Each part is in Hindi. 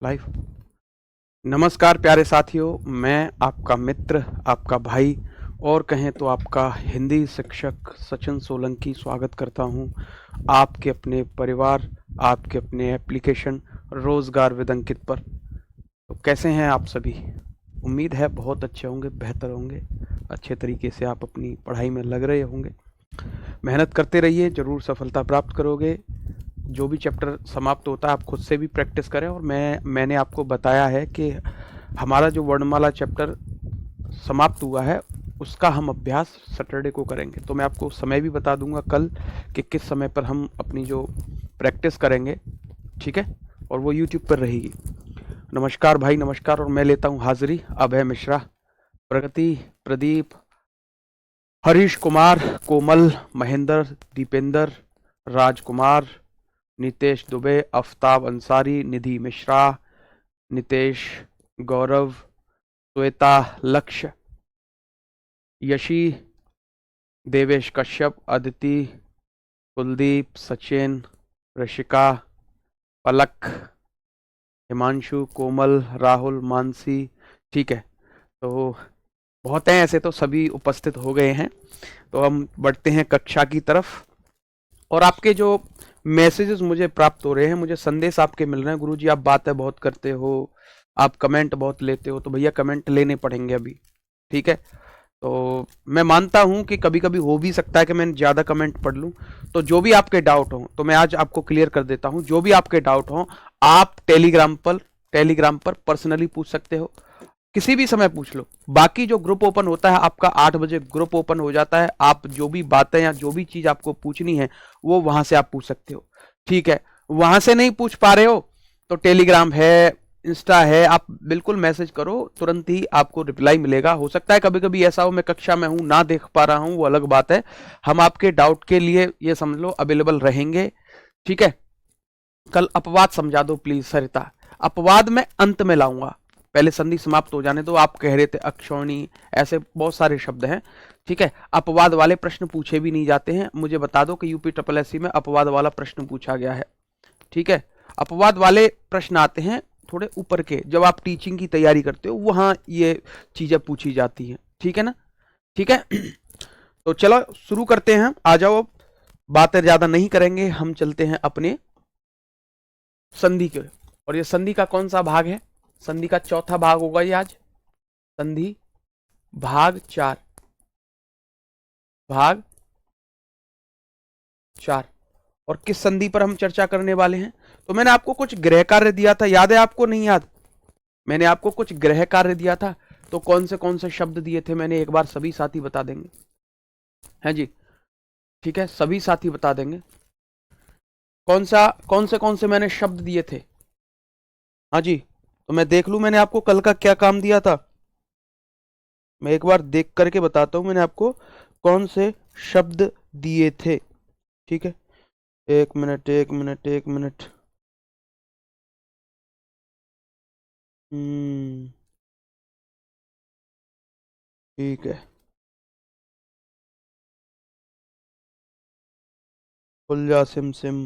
लाइव। नमस्कार प्यारे साथियों, मैं आपका मित्र, आपका भाई और कहें तो आपका हिंदी शिक्षक सचिन सोलंकी स्वागत करता हूं आपके अपने परिवार, आपके अपने एप्लीकेशन रोजगार विद अंकित पर। तो कैसे हैं आप सभी? उम्मीद है बहुत अच्छे होंगे, बेहतर होंगे, अच्छे तरीके से आप अपनी पढ़ाई में लग रहे होंगे। मेहनत करते रहिए, जरूर सफलता प्राप्त करोगे। जो भी चैप्टर समाप्त होता है आप खुद से भी प्रैक्टिस करें, और मैंने आपको बताया है कि हमारा जो वर्णमाला चैप्टर समाप्त हुआ है उसका हम अभ्यास सैटरडे को करेंगे। तो मैं आपको समय भी बता दूंगा कल कि किस समय पर हम अपनी जो प्रैक्टिस करेंगे, ठीक है, और वो यूट्यूब पर रहेगी। नमस्कार भाई, नमस्कार। और मैं लेता हूँ हाजिरी अभय मिश्रा, प्रगति, प्रदीप, हरीश कुमार, कोमल, महेंद्र, दीपेंद्र, राजकुमार, नितेश दुबे, आफ्ताब अंसारी, निधि मिश्रा, नितेश, गौरव, श्वेता, लक्ष्य, यशी, देवेश कश्यप, अदिति, कुलदीप, सचिन, ऋषिका, पलक, हिमांशु, कोमल, राहुल, मानसी। ठीक है, तो बहुत हैं ऐसे, तो सभी उपस्थित हो गए हैं। तो हम बढ़ते हैं कक्षा की तरफ। और आपके जो मैसेजेस मुझे प्राप्त हो रहे हैं, मुझे संदेश आपके मिल रहे हैं, गुरुजी आप बातें बहुत करते हो, आप कमेंट बहुत लेते हो। तो भैया कमेंट लेने पड़ेंगे अभी, ठीक है। तो मैं मानता हूं कि कभी कभी हो भी सकता है कि मैं ज़्यादा कमेंट पढ़ लूं। तो जो भी आपके डाउट हो, तो मैं आज आपको क्लियर कर देता हूं। जो भी आपके डाउट हो आप टेलीग्राम पर पर्सनली पूछ सकते हो, किसी भी समय पूछ लो। बाकी जो ग्रुप ओपन होता है आपका 8 बजे ग्रुप ओपन हो जाता है। आप जो भी बातें या जो भी चीज आपको पूछनी है वो वहां से आप पूछ सकते हो, ठीक है। वहां से नहीं पूछ पा रहे हो तो टेलीग्राम है, इंस्टा है, आप बिल्कुल मैसेज करो, तुरंत ही आपको रिप्लाई मिलेगा। हो सकता है कभी कभी ऐसा हो मैं कक्षा में हूं ना देख पा रहा हूं, वो अलग बात है। हम आपके डाउट के लिए ये समझ लो अवेलेबल रहेंगे, ठीक है। कल अपवाद समझा दो प्लीज सरिता। अपवाद मैं अंत में लाऊंगा, पहले संधि समाप्त हो जाने दो। आप कह रहे थे अक्षौणी, ऐसे बहुत सारे शब्द हैं, ठीक है। अपवाद वाले प्रश्न पूछे भी नहीं जाते हैं। मुझे बता दो कि यूपी ट्रिपल एससी में अपवाद वाला प्रश्न पूछा गया है, ठीक है। अपवाद वाले प्रश्न आते हैं थोड़े ऊपर के, जब आप टीचिंग की तैयारी करते हो वहां ये चीजें पूछी जाती हैं, ठीक है ना, ठीक है। तो चलो शुरू करते हैं, आ जाओ। बातें ज्यादा नहीं करेंगे, हम चलते हैं अपने संधि के। और ये संधि का कौन सा भाग है? संधि का चौथा भाग होगा ये आज। संधि भाग 4, भाग 4। और किस संधि पर हम चर्चा करने वाले हैं? तो मैंने आपको कुछ गृह कार्य दिया था, याद है आपको? नहीं याद? मैंने आपको कुछ गृह कार्य दिया था। तो कौन से शब्द दिए थे मैंने, एक बार सभी साथी बता देंगे? है जी, ठीक है, सभी साथी बता देंगे कौन से मैंने शब्द दिए थे। हाँ जी, तो मैं देख लूं मैंने आपको कल का क्या काम दिया था। मैं एक बार देख करके बताता हूं मैंने आपको कौन से शब्द दिए थे, ठीक है। एक मिनट, एक मिनट, एक मिनट। ठीक है। खुल सिम सिम।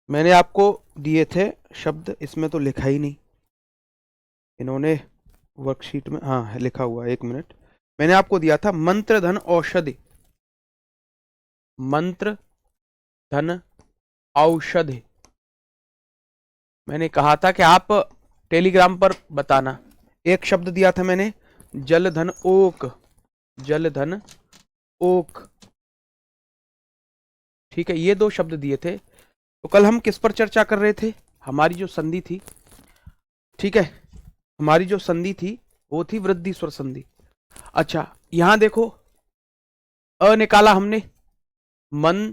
मैंने आपको दिए थे शब्द, इसमें तो लिखा ही नहीं इन्होंने वर्कशीट में। हाँ है, लिखा हुआ है, एक मिनट। मैंने आपको दिया था मंत्र धन औषधि। मंत्र धन औषधि मैंने कहा था कि आप टेलीग्राम पर बताना। एक शब्द दिया था मैंने जल धन ओक, जल धन ओक, ठीक है। ये दो शब्द दिए थे। तो कल हम किस पर चर्चा कर रहे थे? हमारी जो संधि थी, ठीक है, हमारी जो संधि थी वो थी वृद्धि स्वर संधि। अच्छा, यहां देखो, अ निकाला हमने, मन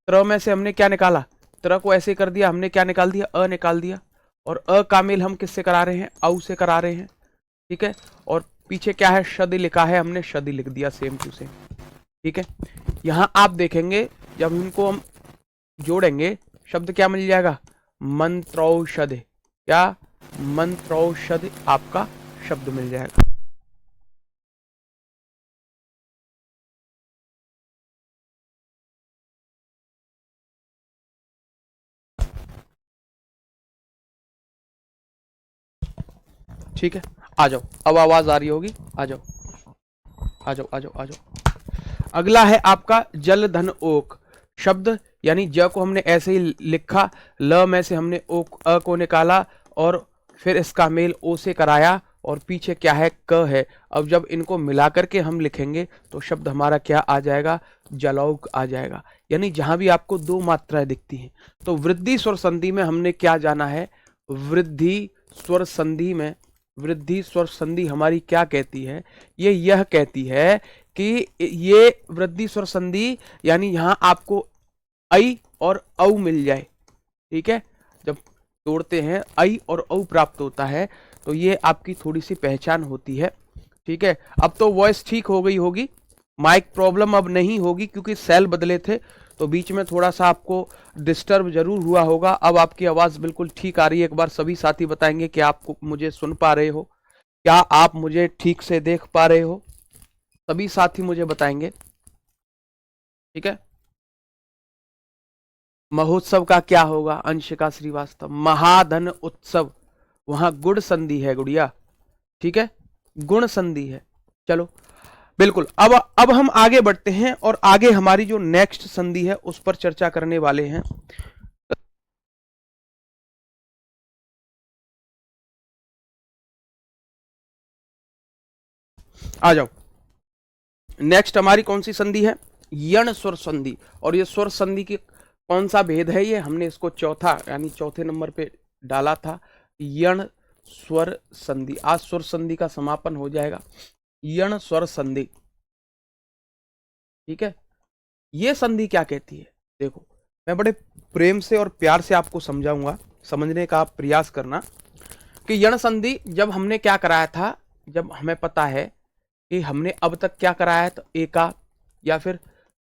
त्र में से हमने क्या निकाला? त्र को ऐसे कर दिया, हमने क्या निकाल दिया? अ निकाल दिया। और अ का मेल हम किससे करा रहे हैं? औ से करा रहे हैं, ठीक है। और पीछे क्या है? शद लिखा है, हमने शद लिख दिया सेम टू सेम, ठीक है। यहां आप देखेंगे जब इनको हम जोड़ेंगे शब्द क्या मिल जाएगा? मंत्रौषध। क्या? मंत्रौषध आपका शब्द मिल जाएगा। ठीक है, आ जाओ, अब आवाज आ रही होगी, आ जाओ आ जाओ आ जाओ आ जाओ। अगला है आपका जल धन ओक शब्द, यानी ज को हमने ऐसे ही लिखा, ल में से हमने ओ अ को निकाला और फिर इसका मेल ओ से कराया और पीछे क्या है, क है। अब जब इनको मिला करके हम लिखेंगे तो शब्द हमारा क्या आ जाएगा, जलौक आ जाएगा। यानी जहां भी आपको दो मात्राएं दिखती हैं तो वृद्धि स्वर संधि में हमने क्या जाना है, वृद्धि स्वर संधि में, वृद्धि स्वर संधि हमारी क्या कहती है, ये यह कहती है कि ये वृद्धि स्वर संधि यानी यहां आपको आई और औ मिल जाए, ठीक है, जब तोड़ते हैं आई और औ प्राप्त होता है तो ये आपकी थोड़ी सी पहचान होती है। ठीक है, अब तो वॉइस ठीक हो गई होगी, माइक प्रॉब्लम अब नहीं होगी क्योंकि सेल बदले थे तो बीच में थोड़ा सा आपको डिस्टर्ब जरूर हुआ होगा। अब आपकी आवाज बिल्कुल ठीक आ रही है। एक बार सभी साथी बताएंगे कि आपको मुझे सुन पा रहे हो, क्या आप मुझे ठीक से देख पा रहे हो, सभी साथी मुझे बताएंगे। ठीक है, महोत्सव का क्या होगा, अंशिका श्रीवास्तव, महाधन उत्सव, वहां गुण संधि है गुड़िया, ठीक है, गुण संधि है। चलो बिल्कुल, अब हम आगे बढ़ते हैं और आगे हमारी जो नेक्स्ट संधि है उस पर चर्चा करने वाले हैं। आ जाओ, नेक्स्ट हमारी कौन सी संधि है, यण स्वर संधि। और ये स्वर संधि की कौन सा भेद है, ये हमने इसको चौथा यानी चौथे नंबर पे डाला था, यण स्वर संधि। आज स्वर संधि का समापन हो जाएगा, यण स्वर संधि। ठीक है, ये संधि क्या कहती है, देखो मैं बड़े प्रेम से और प्यार से आपको समझाऊंगा, समझने का आप प्रयास करना कि यण संधि जब हमने क्या कराया था, जब हमें पता है कि हमने अब तक क्या कराया है, तो ए का या फिर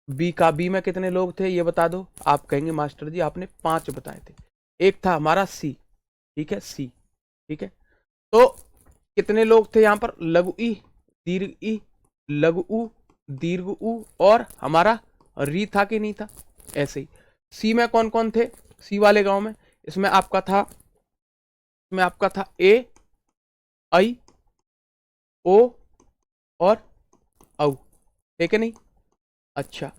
बी का, बी में कितने लोग थे ये बता दो। आप कहेंगे मास्टर जी आपने 5 बताए थे, एक था हमारा सी, ठीक है, सी, ठीक है, तो कितने लोग थे यहां पर, लघु ई, दीर्घ ई, लघु उ, दीर्घ उ और हमारा री था कि नहीं था। ऐसे ही सी में कौन कौन थे, सी वाले गांव में, इसमें आपका था ए, आई, ओ और औ, ठीक है नहीं। अच्छा,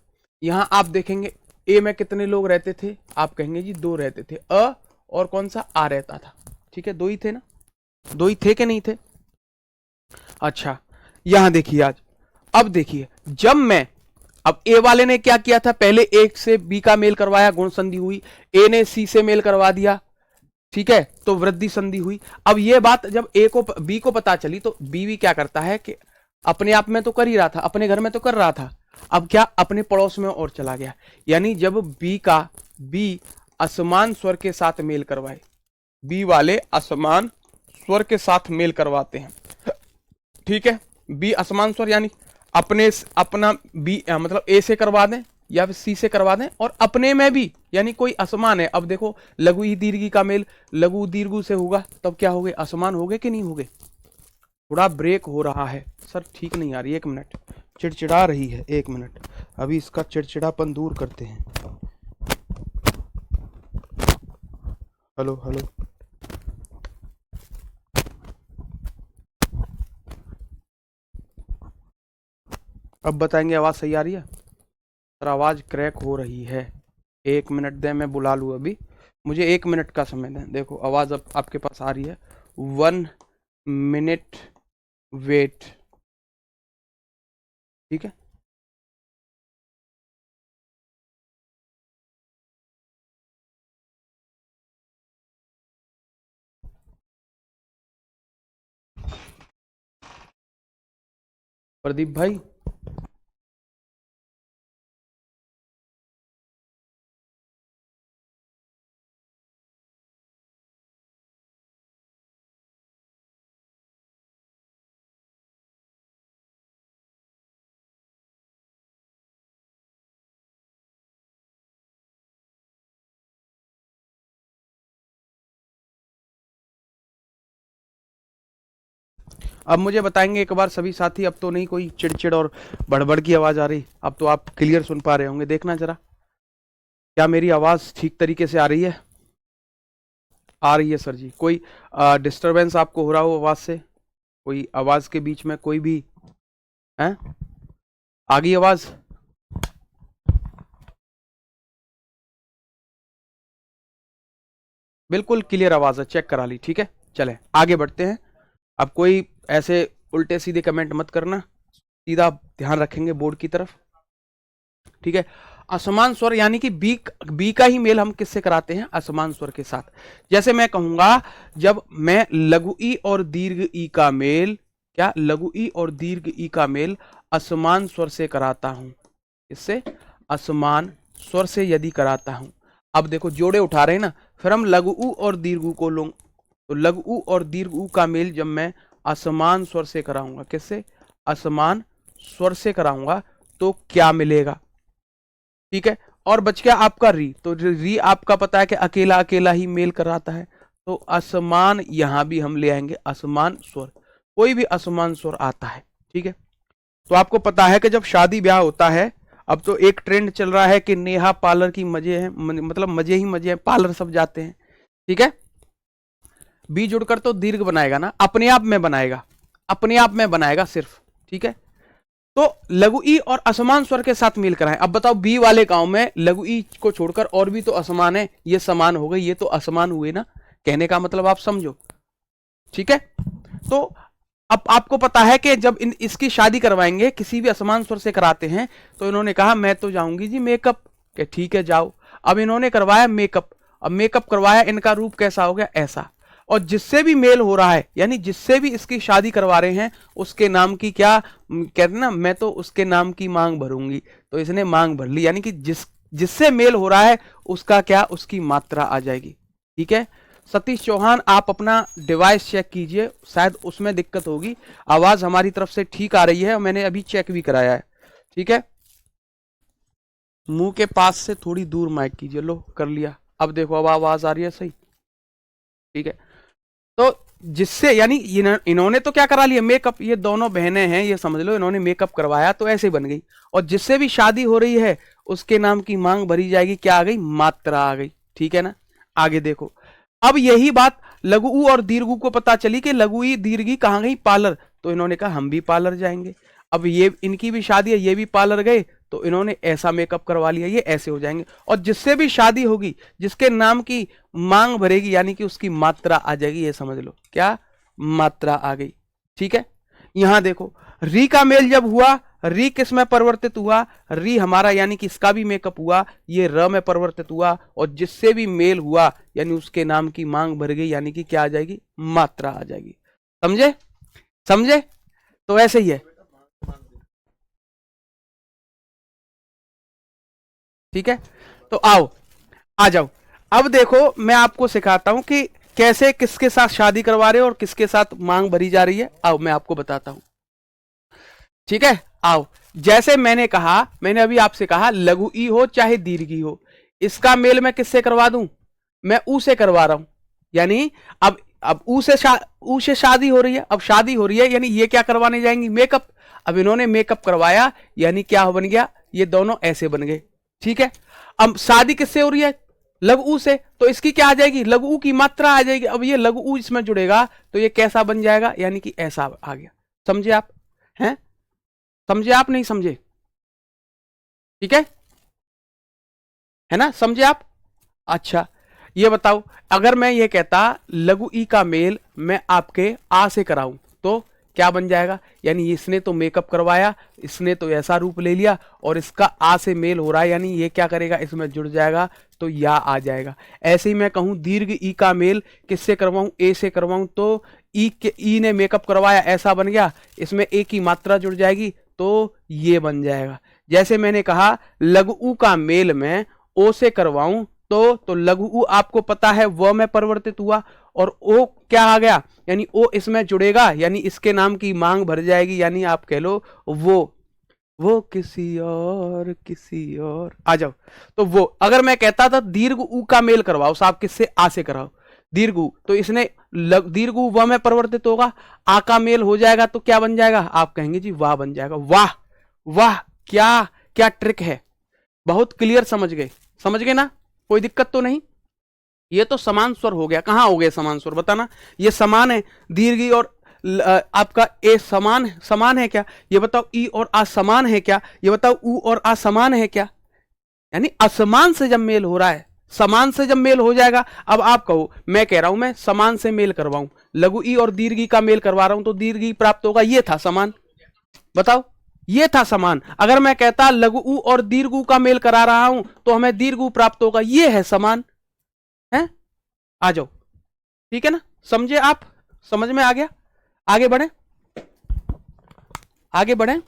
यहां आप देखेंगे ए में कितने लोग रहते थे, आप कहेंगे जी 2 रहते थे, अ और कौन सा आ रहता था, ठीक है, 2 ही थे ना, 2 ही थे कि नहीं थे। अच्छा, यहां देखिए आज, अब देखिए जब मैं, अब ए वाले ने क्या किया था, पहले एक से बी का मेल करवाया, गुण संधि हुई, ए ने सी से मेल करवा दिया, ठीक है, तो वृद्धि संधि हुई। अब ये बात जब ए को बी को पता चली तो बी भी क्या करता है कि अपने आप में तो कर ही रहा था, अपने घर में तो कर रहा था, अब क्या अपने पड़ोस में और चला गया। यानी जब बी असमान स्वर के साथ मेल करवाए, बी वाले असमान स्वर के साथ मेल करवाते हैं, ठीक है, बी असमान स्वर यानी अपना बी मतलब ए से करवा दें या फिर सी से करवा दें, और अपने में भी यानी कोई असमान है। अब देखो लघु ही दीर्घी का मेल लघु दीर्घु से होगा, तब क्या हो गए, असमान हो गए कि नहीं हो गए। थोड़ा ब्रेक हो रहा है सर, ठीक नहीं आ रही, 1 मिनट, चिड़चिड़ा रही है, 1 मिनट, अभी इसका चिड़चिड़ापन दूर करते हैं। हेलो हेलो, अब बताएंगे आवाज सही आ रही है सर, आवाज क्रैक हो रही है, 1 मिनट दें, मैं बुला लूँ अभी, मुझे 1 मिनट का समय दें। देखो आवाज अब आपके पास आ रही है, 1 मिनट वेट, ठीक है। प्रदीप भाई, अब मुझे बताएंगे एक बार सभी साथी, अब तो नहीं कोई चिड़चिड़ और बड़बड़ की आवाज आ रही, अब तो आप क्लियर सुन पा रहे होंगे, देखना जरा क्या मेरी आवाज ठीक तरीके से आ रही है। आ रही है सर जी, कोई डिस्टरबेंस आपको हो रहा हो आवाज से, कोई आवाज के बीच में कोई भी है? आ गई आवाज? बिल्कुल क्लियर आवाज है, चेक करा ली, ठीक है। चले आगे बढ़ते हैं। अब कोई ऐसे उल्टे सीधे कमेंट मत करना, सीधा ध्यान रखेंगे बोर्ड की तरफ, ठीक है। असमान स्वर यानी कि बी का ही मेल हम किससे कराते हैं? असमान स्वर के साथ। जैसे मैं कहूंगा जब मैं लघु ई और दीर्घ ई का मेल, क्या लघु ई और दीर्घ ई का मेल असमान स्वर से कराता हूं, इससे असमान स्वर से यदि कराता हूं, अब देखो जोड़े उठा रहे हैं ना, फिर हम लघु ऊ और दीर्घ ऊ को लूं, तो लघु ऊ और दीर्घ ऊ का मेल जब मैं असमान स्वर से कराऊंगा, किससे? असमान स्वर से कराऊंगा, तो क्या मिलेगा? ठीक है। और बच गया आपका री, तो री आपका पता है कि अकेला अकेला ही मेल कराता है, तो असमान यहां भी हम ले आएंगे असमान स्वर, कोई भी असमान स्वर आता है, ठीक है। तो आपको पता है कि जब शादी ब्याह होता है, अब तो एक ट्रेंड चल रहा है कि नेहा पार्लर की मजे हैं, मतलब मजे ही मजे हैं, पार्लर सब जाते हैं, ठीक है। बी जुड़कर तो दीर्घ बनाएगा ना, अपने आप में बनाएगा, अपने आप में बनाएगा सिर्फ, ठीक है। तो लघु ई और असमान स्वर के साथ मेल कराएं। अब बताओ बी वाले गांव में लघु ई को छोड़कर और भी तो असमान है, ये समान हो गए, ये तो असमान हुए ना, कहने का मतलब आप समझो, ठीक है। तो अब आपको पता है कि जब इसकी शादी करवाएंगे, किसी भी असमान स्वर से कराते हैं, तो इन्होंने कहा मैं तो जाऊंगी जी मेकअप, के ठीक है जाओ। अब इन्होंने करवाया मेकअप, अब मेकअप करवाया, इनका रूप कैसा हो गया? ऐसा। और जिससे भी मेल हो रहा है, यानी जिससे भी इसकी शादी करवा रहे हैं, उसके नाम की क्या कहते हैं ना, मैं तो उसके नाम की मांग भरूंगी, तो इसने मांग भर ली, यानी कि जिससे मेल हो रहा है उसका क्या, उसकी मात्रा आ जाएगी, ठीक है। सतीश चौहान आप अपना डिवाइस चेक कीजिए, शायद उसमें दिक्कत होगी, आवाज हमारी तरफ से ठीक आ रही है और मैंने अभी चेक भी कराया है, ठीक है। मुंह के पास से थोड़ी दूर माइक कीजिए, लो कर लिया, अब देखो अब आवाज आ रही है सही, ठीक है। तो जिससे यानी इन्होंने तो क्या करा लिया मेकअप, ये दोनों बहनें हैं, ये समझ लो इन्होंने मेकअप करवाया तो ऐसे बन गई, और जिससे भी शादी हो रही है उसके नाम की मांग भरी जाएगी, क्या आ गई? मात्रा आ गई, ठीक है ना। आगे देखो, अब यही बात लघु ऊ और दीर्घ ऊ को पता चली कि लघु ई दीर्घ ई कहां गई? पार्लर, तो इन्होंने कहा हम भी पार्लर जाएंगे। अब ये इनकी भी शादी है, ये भी पार्लर गए, तो इन्होंने ऐसा मेकअप करवा लिया, ये ऐसे हो जाएंगे। और जिससे भी शादी होगी, जिसके नाम की मांग भरेगी, यानी कि उसकी मात्रा आ जाएगी, ये समझ लो, क्या? मात्रा आ गई, ठीक है। यहां देखो री का मेल जब हुआ, री किस में परिवर्तित हुआ? री हमारा यानी कि इसका भी मेकअप हुआ, ये र में परिवर्तित हुआ, और जिससे भी मेल हुआ यानी उसके नाम की मांग भर गई, यानी कि क्या आ जाएगी? मात्रा आ जाएगी, समझे? समझे? तो ऐसे ही है, ठीक है। तो आओ, आ जाओ, अब देखो मैं आपको सिखाता हूं कि कैसे किसके साथ शादी करवा रहे हो और किसके साथ मांग भरी जा रही है। आओ मैं आपको बताता हूं, ठीक है। आओ, जैसे मैंने कहा, मैंने अभी आपसे कहा लघु ई हो चाहे दीर्घ ई हो, इसका मेल मैं किससे करवा दूं? मैं ऊ से करवा रहा हूं, यानी अब ऊ से शादी हो रही है, अब शादी हो रही है यानी ये क्या करवाने जाएंगी? मेकअप। अब इन्होंने मेकअप करवाया, यानी क्या बन गया? ये दोनों ऐसे बन गए, ठीक है। अब शादी किससे हो रही है? लघु ऊ से, तो इसकी क्या आ जाएगी? लघु ऊ की मात्रा आ जाएगी। अब ये लघु ऊ इसमें जुड़ेगा तो ये कैसा बन जाएगा? यानी कि ऐसा आ गया, समझे आप? हैं? समझे आप? नहीं समझे? ठीक है ना, समझे आप? अच्छा, ये बताओ, अगर मैं ये कहता लघु ई का मेल मैं आपके आ से कराऊं, तो क्या बन जाएगा? यानी इसने तो मेकअप करवाया, इसने तो ऐसा रूप ले लिया, और इसका आ से मेल हो रहा है, यानी ये क्या करेगा? इसमें जुड़ जाएगा, तो या आ जाएगा। ऐसे ही मैं कहूं दीर्घ ई का मेल किससे करवाऊं? ए से करवाऊं, तो ई ने मेकअप करवाया, ऐसा बन गया, इसमें ए की मात्रा जुड़ जाएगी, तो ये बन जाएगा। जैसे मैंने कहा लघु ऊ का मेल मैं ओ से करवाऊं, तो लघु ऊ आपको पता है व में परिवर्तित हुआ, और ओ क्या आ गया? यानी ओ इसमें जुड़ेगा, यानी इसके नाम की मांग भर जाएगी, यानी आप कह लो वो किसी और आ जाओ। तो वो अगर मैं कहता था दीर्घ ऊ का मेल करवाओ साहब, किससे? आ से कराओ दीर्घ ऊ, तो इसने दीर्घ ऊ व में परिवर्तित होगा, आ का मेल हो जाएगा, तो क्या बन जाएगा? आप कहेंगे जी वाह बन जाएगा। वाह वाह, क्या क्या ट्रिक है, बहुत क्लियर, समझ गए? समझ गए ना? कोई दिक्कत तो नहीं? ये तो समान स्वर हो गया। कहां हो गए समान स्वर, बताना? ये समान है, दीर्घ और आपका ए समान समान है क्या, ये बताओ। ई और आ समान है क्या, ये बताओ। ऊ और आ समान है क्या। यानी असमान से जब मेल हो रहा है, समान से जब मेल हो जाएगा। अब आप कहो, मैं कह रहा हूं मैं समान से मेल करवाऊं, लघु ई और दीर्घ ई का मेल करवा रहा हूं तो दीर्घ ई प्राप्त होगा, ये था समान। बताओ, ये था समान। अगर मैं कहता लघु ऊ और दीर्घ ऊ का मेल करा रहा हूं तो हमें दीर्घ ऊ प्राप्त होगा, ये है समान। है, आ जाओ, ठीक है ना, समझे आप, समझ में आ गया। आगे बढ़े, आगे बढ़े।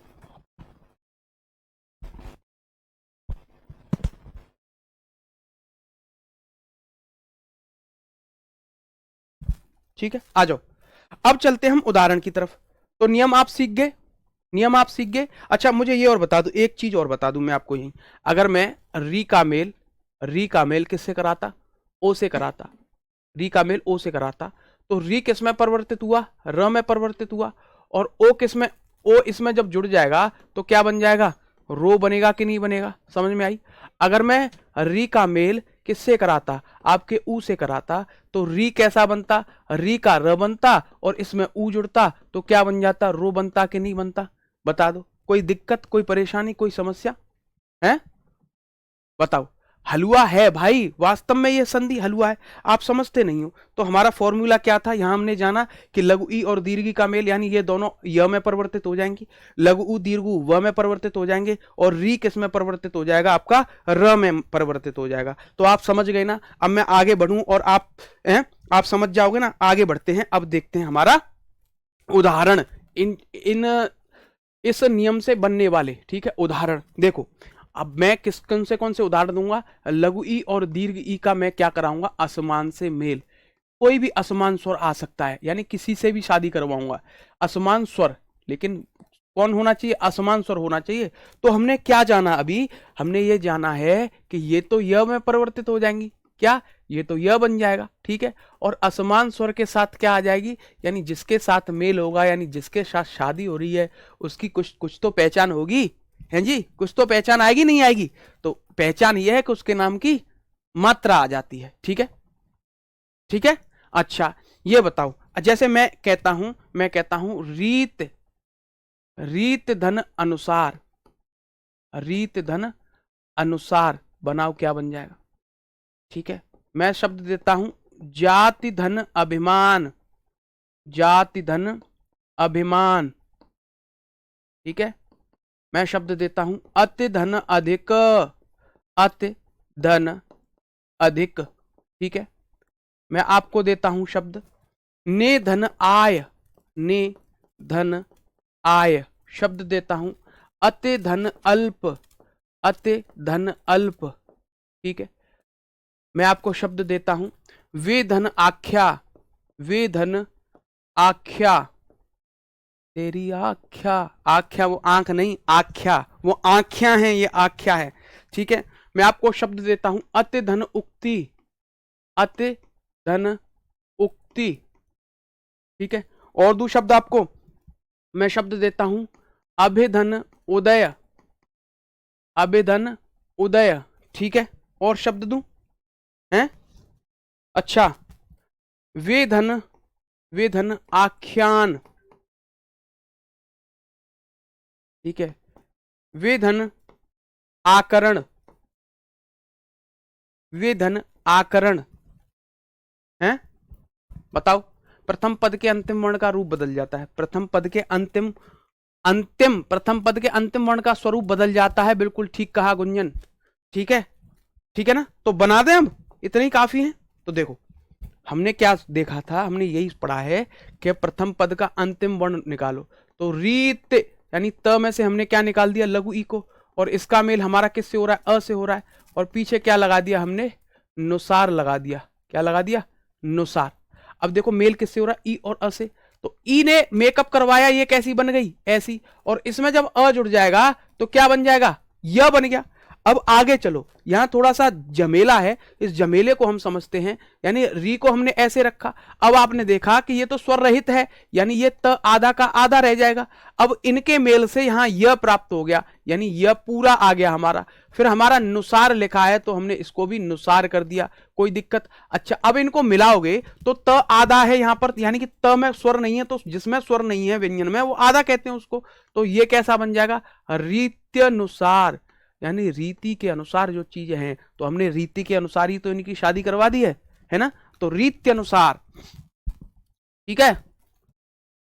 ठीक है, आ जाओ। अब चलते हम उदाहरण की तरफ। तो नियम आप सीख गए, नियम आप सीख गए। अच्छा, मुझे ये और बता दो, एक चीज और बता दूं मैं आपको यहीं। अगर मैं री का मेल किससे कराता, ओ से कराता, री का मेल ओ से कराता, तो री किस में परिवर्तित हुआ, र में परिवर्तित हुआ। और ओ किस में, ओ इसमें जब जुड़ जाएगा तो क्या बन जाएगा, रो बनेगा कि नहीं बनेगा, समझ में आई। अगर मैं री का मेल किससे कराता, आपके ऊ से कराता, तो री कैसा बनता, री का र बनता और इसमें ऊ जुड़ता तो क्या बन जाता, रो बनता कि नहीं बनता। बता दो, कोई दिक्कत, कोई परेशानी, कोई समस्या है, बताओ। हलवा है भाई, वास्तव में ये संधि हलवा है, आप समझते नहीं हो। तो हमारा फॉर्मूला क्या था, यहां हमने जाना कि लघु ई और दीर्घ ई का मेल, यानी ये दोनों य में परिवर्तित हो जाएंगी, लघु ऊ दीर्घ ऊ व में परिवर्तित हो जाएंगे, और री किस में परिवर्तित हो जाएगा, आपका र में परिवर्तित हो जाएगा। तो आप समझ गए ना। अब मैं आगे बढ़ूं और आप समझ जाओगे ना। आगे बढ़ते हैं, अब देखते हैं हमारा उदाहरण इस नियम से बनने वाले। ठीक है, उदाहरण देखो। अब मैं कौन से उदाहरण दूंगा, लघु ई और दीर्घ ई का मैं क्या कराऊंगा, असमान से मेल। कोई भी असमान स्वर आ सकता है, यानी किसी से भी शादी करवाऊंगा, असमान स्वर, लेकिन कौन होना चाहिए, असमान स्वर होना चाहिए। तो हमने क्या जाना, अभी हमने ये जाना है कि ये तो य में परिवर्तित हो जाएंगी, क्या, ये तो यह बन जाएगा। ठीक है, और असमान स्वर के साथ क्या आ जाएगी, यानी जिसके साथ मेल होगा, यानी जिसके साथ शादी हो रही है, उसकी कुछ कुछ तो पहचान होगी, है जी, कुछ तो पहचान आएगी नहीं आएगी। तो पहचान यह है कि उसके नाम की मात्रा आ जाती है। ठीक है, ठीक है। अच्छा, ये बताओ, जैसे मैं कहता हूं रीत धन अनुसार, रीत धन अनुसार बनाओ, क्या बन जाएगा। ठीक है, मैं शब्द देता हूं जाति धन अभिमान, जाति धन अभिमान। ठीक है, मैं शब्द देता हूं अति धन अधिक, अति धन अधिक। ठीक है, मैं आपको देता हूं शब्द ने धन आय, ने धन आय। शब्द देता हूं अति धन अल्प, अति धन अल्प। ठीक है, मैं आपको शब्द देता हूं वे धन आख्या, वे धन आख्या। तेरी आख्या, आख्या वो आंख नहीं, आख्या वो आख्या है, ये आख्या है। ठीक है, मैं आपको शब्द देता हूं अति धन उक्ति, अति धन उक्ति। ठीक है, और दो शब्द आपको, मैं शब्द देता हूं अभिधन उदय, अभिधन उदय। ठीक है, और शब्द दूं हैं, अच्छा, वे धन आख्यान। ठीक है, वे धन आकरण, वे धन आकरण है। बताओ, प्रथम पद के अंतिम वर्ण का रूप बदल जाता है, प्रथम पद के अंतिम प्रथम पद के अंतिम वर्ण का स्वरूप बदल जाता है। बिल्कुल ठीक कहा गुंजन। ठीक है, ठीक है ना। तो बना दें, हम इतने ही काफी है। तो देखो, हमने क्या देखा था, हमने यही पढ़ा है कि प्रथम पद का अंतिम वर्ण निकालो। तो रीत यानी त में से हमने क्या निकाल दिया, लघु ई को, और इसका मेल हमारा किससे हो रहा है, अ से हो रहा है। और पीछे क्या लगा दिया हमने, नुसार लगा दिया। क्या लगा दिया, नुसार। अब देखो मेल किससे हो रहा है, ई और अ से। तो ई ने मेकअप करवाया, ये कैसी बन गई, ऐसी। और इसमें जब अ जुड़ जाएगा तो क्या बन जाएगा, य बन गया। अब आगे चलो, यहां थोड़ा सा जमेला है, इस जमेले को हम समझते हैं। यानी री को हमने ऐसे रखा, अब आपने देखा कि ये तो स्वर रहित है, यानी ये त आधा का आधा रह जाएगा। अब इनके मेल से यहां य प्राप्त हो गया, यानी यह पूरा आ गया हमारा। फिर हमारा नुसार लिखा है तो हमने इसको भी नुसार कर दिया, कोई दिक्कत। अच्छा, अब इनको मिलाओगे तो त आधा है यहां पर, यानी कि त में स्वर नहीं है, तो जिसमें स्वर नहीं है व्यंजन में वो आधा कहते हैं उसको। तो ये कैसा बन जाएगा, रीत्यनुसार, यानी रीति के अनुसार जो चीजें हैं, तो हमने रीति के अनुसार ही तो इनकी शादी करवा दी है ना। तो रीति अनुसार, ठीक है।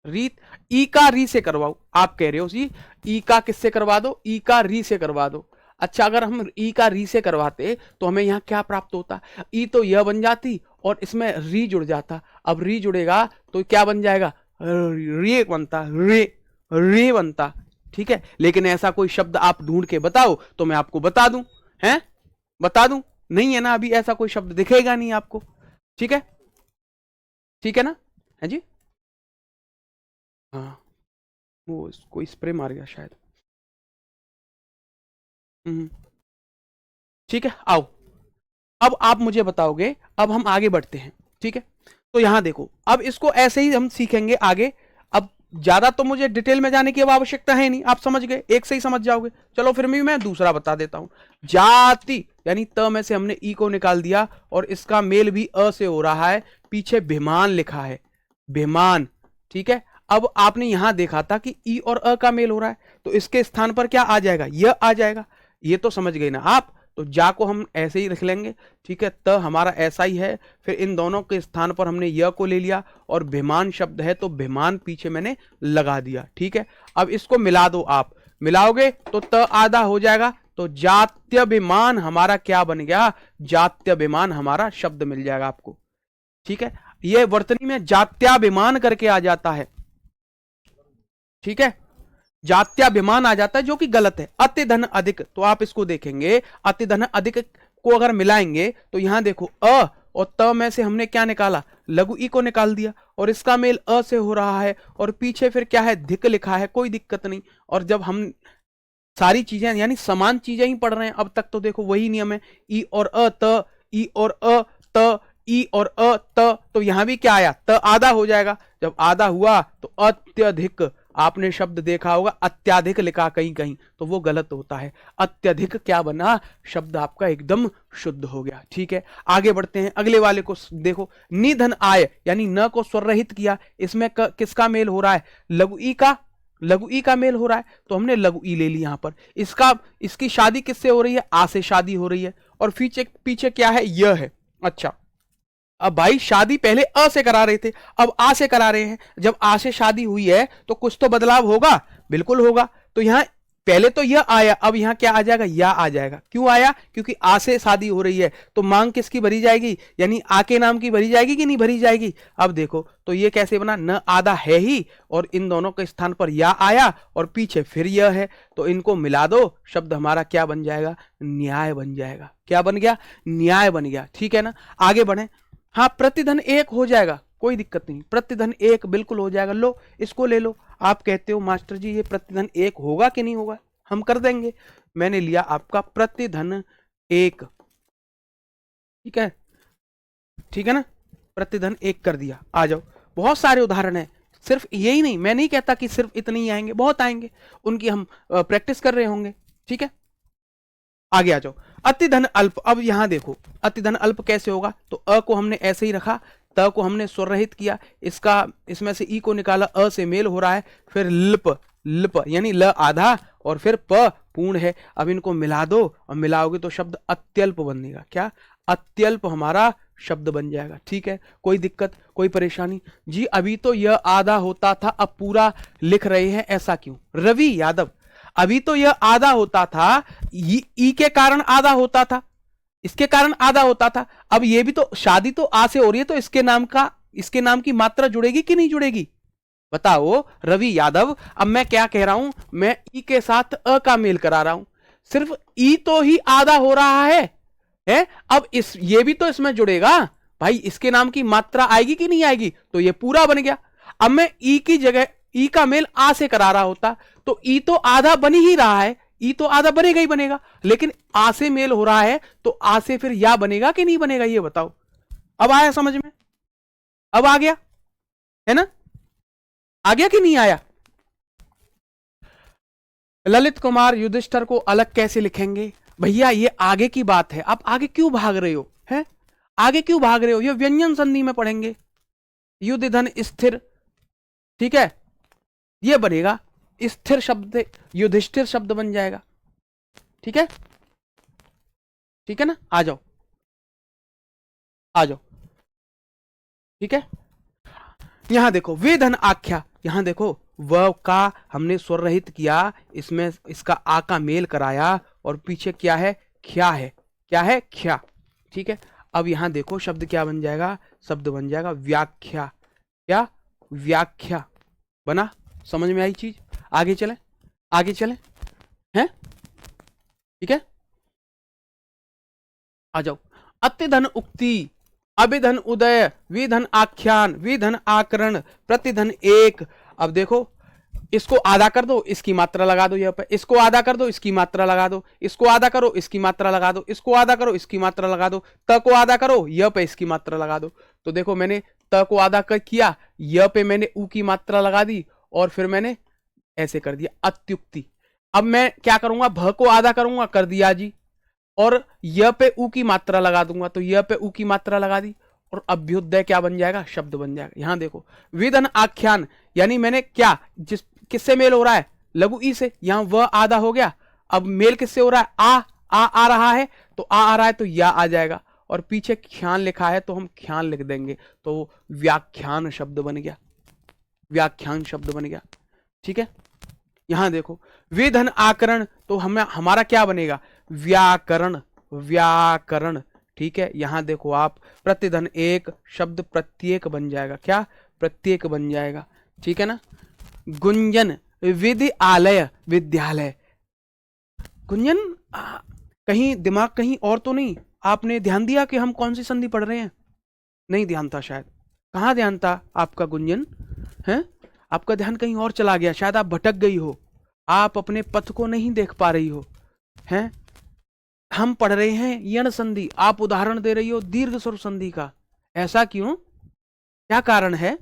रीत, ई का री से करवाओ, आप कह रहे हो जी ई का किससे करवा दो, ई का री से करवा दो। अच्छा, अगर हम ई का री से करवाते तो हमें यहां क्या प्राप्त होता, ई तो यह बन जाती और इसमें री जुड़ जाता। अब री जुड़ेगा तो क्या बन जाएगा, रे बनता, रे बनता, ठीक है। लेकिन ऐसा कोई शब्द आप ढूंढ के बताओ तो मैं आपको बता दूं, हैं, बता दूं, नहीं है ना, अभी ऐसा कोई शब्द दिखेगा नहीं आपको, ठीक है, ठीक है ना, है जी। हाँ, वो कोई स्प्रे मार गया शायद। ठीक है, आओ, अब आप मुझे बताओगे, अब हम आगे बढ़ते हैं, ठीक है। तो यहां देखो, अब इसको ऐसे ही हम सीखेंगे आगे। अब ज्यादा तो मुझे डिटेल में जाने की अब आवश्यकता है नहीं, आप समझ गए, एक से ही समझ जाओगे। चलो फिर भी मैं दूसरा बता देता हूं। जाति, यानी त में से हमने ई को निकाल दिया और इसका मेल भी अ से हो रहा है, पीछे भिमान लिखा है, भिमान, ठीक है। अब आपने यहां देखा था कि ई और अ का मेल हो रहा है, तो इसके स्थान पर क्या आ जाएगा, यह आ जाएगा। ये तो समझ गए ना आप। तो जा को हम ऐसे ही रख लेंगे, ठीक है। त हमारा ऐसा ही है, फिर इन दोनों के स्थान पर हमने य को ले लिया और भिमान शब्द है तो भिमान पीछे मैंने लगा दिया, ठीक है। अब इसको मिला दो, आप मिलाओगे तो त आधा हो जाएगा, तो जात्यभिमान हमारा क्या बन गया, जात्यभिमान हमारा शब्द मिल जाएगा आपको, ठीक है। ये वर्तनी में जात्याभिमान करके आ जाता है, ठीक है, जात्याभिमान आ जाता है, जो कि गलत है। अति धन अधिक, तो आप इसको देखेंगे, अति धन अधिक को अगर मिलाएंगे तो यहां देखो अ और त में से हमने क्या निकाला, लघु ई को निकाल दिया और इसका मेल अ से हो रहा है और पीछे फिर क्या है, धिक लिखा है, कोई दिक्कत नहीं। और जब हम सारी चीजें यानी समान चीजें ही पढ़ रहे हैं अब तक, तो देखो वही नियम है, ई और अ त, ई और अ त, ई और अ त, तो यहां भी क्या आया, त आधा हो जाएगा। जब आधा हुआ तो अत्यधिक, आपने शब्द देखा होगा अत्याधिक लिखा कहीं कहीं, तो वो गलत होता है। अत्यधिक क्या बना, शब्द आपका एकदम शुद्ध हो गया, ठीक है। आगे बढ़ते हैं, अगले वाले को देखो, निधन आय, यानी न को स्वर रहित किया, इसमें किसका मेल हो रहा है, लघु ई का, लघु ई का मेल हो रहा है, तो हमने लघु ई ले ली यहां पर। इसका, इसकी शादी किससे हो रही है, आ से शादी हो रही है और पीछे पीछे क्या है, यह है। अच्छा, अब भाई शादी पहले अ से करा रहे थे, अब आ से करा रहे हैं। जब आ से शादी हुई है तो कुछ तो बदलाव होगा, बिल्कुल होगा। तो यहां पहले तो यह आया, अब यहां क्या आ जाएगा, या आ जाएगा। क्यों आया, क्योंकि आ से शादी हो रही है, तो मांग किसकी भरी जाएगी, यानी आ के नाम की भरी जाएगी कि नहीं भरी जाएगी। अब देखो तो ये कैसे बना, न आधा है ही और इन दोनों के स्थान पर या आया और पीछे फिर यह है, तो इनको मिला दो, शब्द हमारा क्या बन जाएगा, न्याय बन जाएगा। क्या बन गया, न्याय बन गया, ठीक है ना। आगे बढ़े, हाँ, प्रतिधन एक हो जाएगा, कोई दिक्कत नहीं, प्रतिधन एक बिल्कुल हो जाएगा। लो इसको ले लो। आप कहते हो मास्टर जी ये प्रतिधन एक होगा कि नहीं होगा, हम कर देंगे। मैंने लिया आपका प्रतिधन एक, ठीक है, ठीक है ना, प्रतिधन एक कर दिया। आ जाओ, बहुत सारे उदाहरण है, सिर्फ यही नहीं, मैं नहीं कहता कि सिर्फ इतने ही आएंगे, बहुत आएंगे, उनकी हम प्रैक्टिस कर रहे होंगे, ठीक है। आगे आ जाओ, अतिधन अल्प। अब यहां देखो अतिधन अल्प कैसे होगा, तो अ को हमने ऐसे ही रखा, त को हमने स्वर रहित किया, इसका इसमें से ई को निकाला, अ से मेल हो रहा है, फिर लिप, लिप यानी ल आधा और फिर प पूर्ण है। अब इनको मिला दो और मिलाओगे तो शब्द अत्यल्प बनेगा। क्या, अत्यल्प हमारा शब्द बन जाएगा, ठीक है। कोई दिक्कत, कोई परेशानी जी, अभी तो यह आधा होता था, अब पूरा लिख रहे हैं, ऐसा क्यों रवि यादव, अभी तो यह आधा होता था, ई के कारण आधा होता था, इसके कारण आधा होता था। अब ये भी तो शादी तो आ से हो रही है, तो इसके नाम का, इसके नाम की मात्रा जुड़ेगी कि नहीं जुड़ेगी, बताओ रवि यादव। अब मैं क्या कह रहा हूं, मैं ई के साथ अ का मेल करा रहा हूं, सिर्फ ई तो ही आधा हो रहा है? अब इस ये भी तो इसमें जुड़ेगा भाई, इसके नाम की मात्रा आएगी कि नहीं आएगी, तो ये पूरा बन गया। अब मैं ई की जगह ई का मेल आ से करा रहा होता, तो ई तो आधा बन ही रहा है, ई तो आधा बनेगा ही बनेगा, लेकिन आ से मेल हो रहा है तो आ से फिर या बनेगा कि नहीं बनेगा, ये बताओ। अब आया समझ में? अब आ गया है ना? आ गया कि नहीं आया? ललित कुमार युधिष्ठिर को अलग कैसे लिखेंगे? भैया ये आगे की बात है, आप आगे क्यों भाग रहे हो? हैं? आगे क्यों भाग रहे हो? ये व्यंजन संधि में पढ़ेंगे। युध धन स्थिर, ठीक है, ये बनेगा स्थिर शब्द, युधिष्ठिर शब्द बन जाएगा। ठीक है, ठीक है ना? आ जाओ, आ जाओ। ठीक है, यहां देखो वेधन आख्या, यहां देखो व का हमने स्वर रहित किया, इसमें इसका आ का मेल कराया और पीछे क्या है? ख्या है। क्या है? ख्या। ठीक है, अब यहां देखो शब्द क्या बन जाएगा? शब्द बन जाएगा व्याख्या। क्या? व्याख्या बना। समझ में आई चीज? आगे चले, आगे चले हैं? ठीक है, आ जाओ। अत्यधन उक्ति, अभिधन उदय, विधन आख्यान, विधन आकरण, प्रतिधन एक। अब देखो इसको आधा कर दो, इसकी मात्रा लगा दो यहाँ पे, इसको आधा कर दो, इसकी मात्रा लगा दो, इसको आधा करो, इसकी मात्रा लगा दो, इसको आधा करो, इसकी मात्रा लगा दो, त को आधा करो, य पे इसकी मात्रा लगा दो। तो देखो मैंने त को आधा किया, य पे मैंने उ की मात्रा लगा दी और फिर मैंने ऐसे कर दिया अत्युक्ति। अब मैं क्या करूंगा? भ को आधा करूंगा, कर दिया जी, और य पे उ की मात्रा लगा दूंगा, तो य पे उ की मात्रा लगा दी और अभ्युदय क्या बन जाएगा? शब्द बन जाएगा। यहां देखो विधन आख्यान, यानी मैंने क्या, जिस किससे मेल हो रहा है? लघु ई से। यहां व आधा हो गया, अब मेल किससे हो रहा है? आ रहा है, तो आ रहा है तो या आ जाएगा, और पीछे ख्यान लिखा है तो हम ख्यान लिख देंगे, तो व्याख्यान शब्द बन गया, व्याख्यान शब्द बन गया। ठीक है, यहां देखो वेधन आकरण, तो हमें हमारा क्या बनेगा? व्याकरण, व्याकरण। ठीक है, यहां देखो आप प्रतिधन एक शब्द प्रत्येक बन जाएगा। क्या? प्रत्येक बन जाएगा। ठीक है ना? गुंजन विद्यालय, विद्यालय। गुंजन कहीं दिमाग कहीं और तो नहीं? आपने ध्यान दिया कि हम कौन सी संधि पढ़ रहे हैं? नहीं ध्यान था शायद। कहाँ ध्यान था आपका गुंजन? है आपका ध्यान कहीं और चला गया, शायद आप भटक गई हो, आप अपने पथ को नहीं देख पा रही हो। हैं? हम पढ़ रहे हैं यण संधि, आप उदाहरण दे रही हो दीर्घ स्वर संधि का। ऐसा क्यों? क्या कारण है?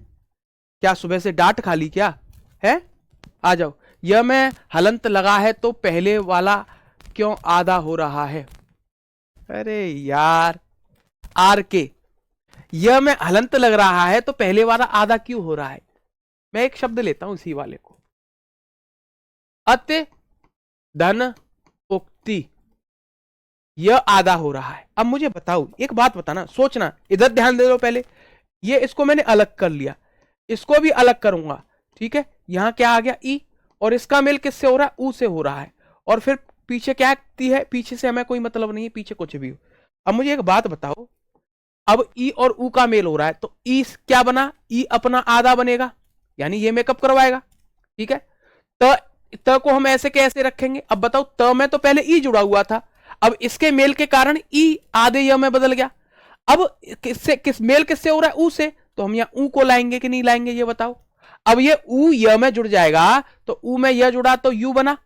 क्या सुबह से डांट खा ली क्या है? आ जाओ। यह में हलंत लगा है तो पहले वाला क्यों आधा हो रहा है? अरे यार, आर के यह में हलंत लग रहा है तो पहले वाला आधा क्यों हो रहा है? मैं एक शब्द लेता हूं इसी वाले को, अत्य धन उक्ति, यह आधा हो रहा है। अब मुझे बताओ एक बात, बताना, सोचना, इधर ध्यान दे दो पहले। ये इसको मैंने अलग कर लिया, इसको भी अलग करूंगा। ठीक है, यहां क्या आ गया? ई, और इसका मेल किससे हो रहा है? ऊ से हो रहा है, और फिर पीछे क्या आती है? पीछे से हमें कोई मतलब नहीं है, पीछे कुछ भी हो। अब मुझे एक बात बताओ, अब ई और ऊ का मेल हो रहा है तो ई क्या बना? ई अपना आधा बनेगा, यानी ये मेकअप करवाएगा। ठीक है, त को हम ऐसे कैसे रखेंगे? अब बताओ, त में तो पहले ई जुड़ा हुआ था, अब इसके मेल के कारण ई आधे य में बदल गया। अब किस मेल किससे हो रहा है? ऊ से, तो हम यहां ऊ को लाएंगे कि नहीं लाएंगे, ये बताओ। अब ये ऊ य में जुड़ जाएगा, तो ऊ में य जुड़ा तो यू बना,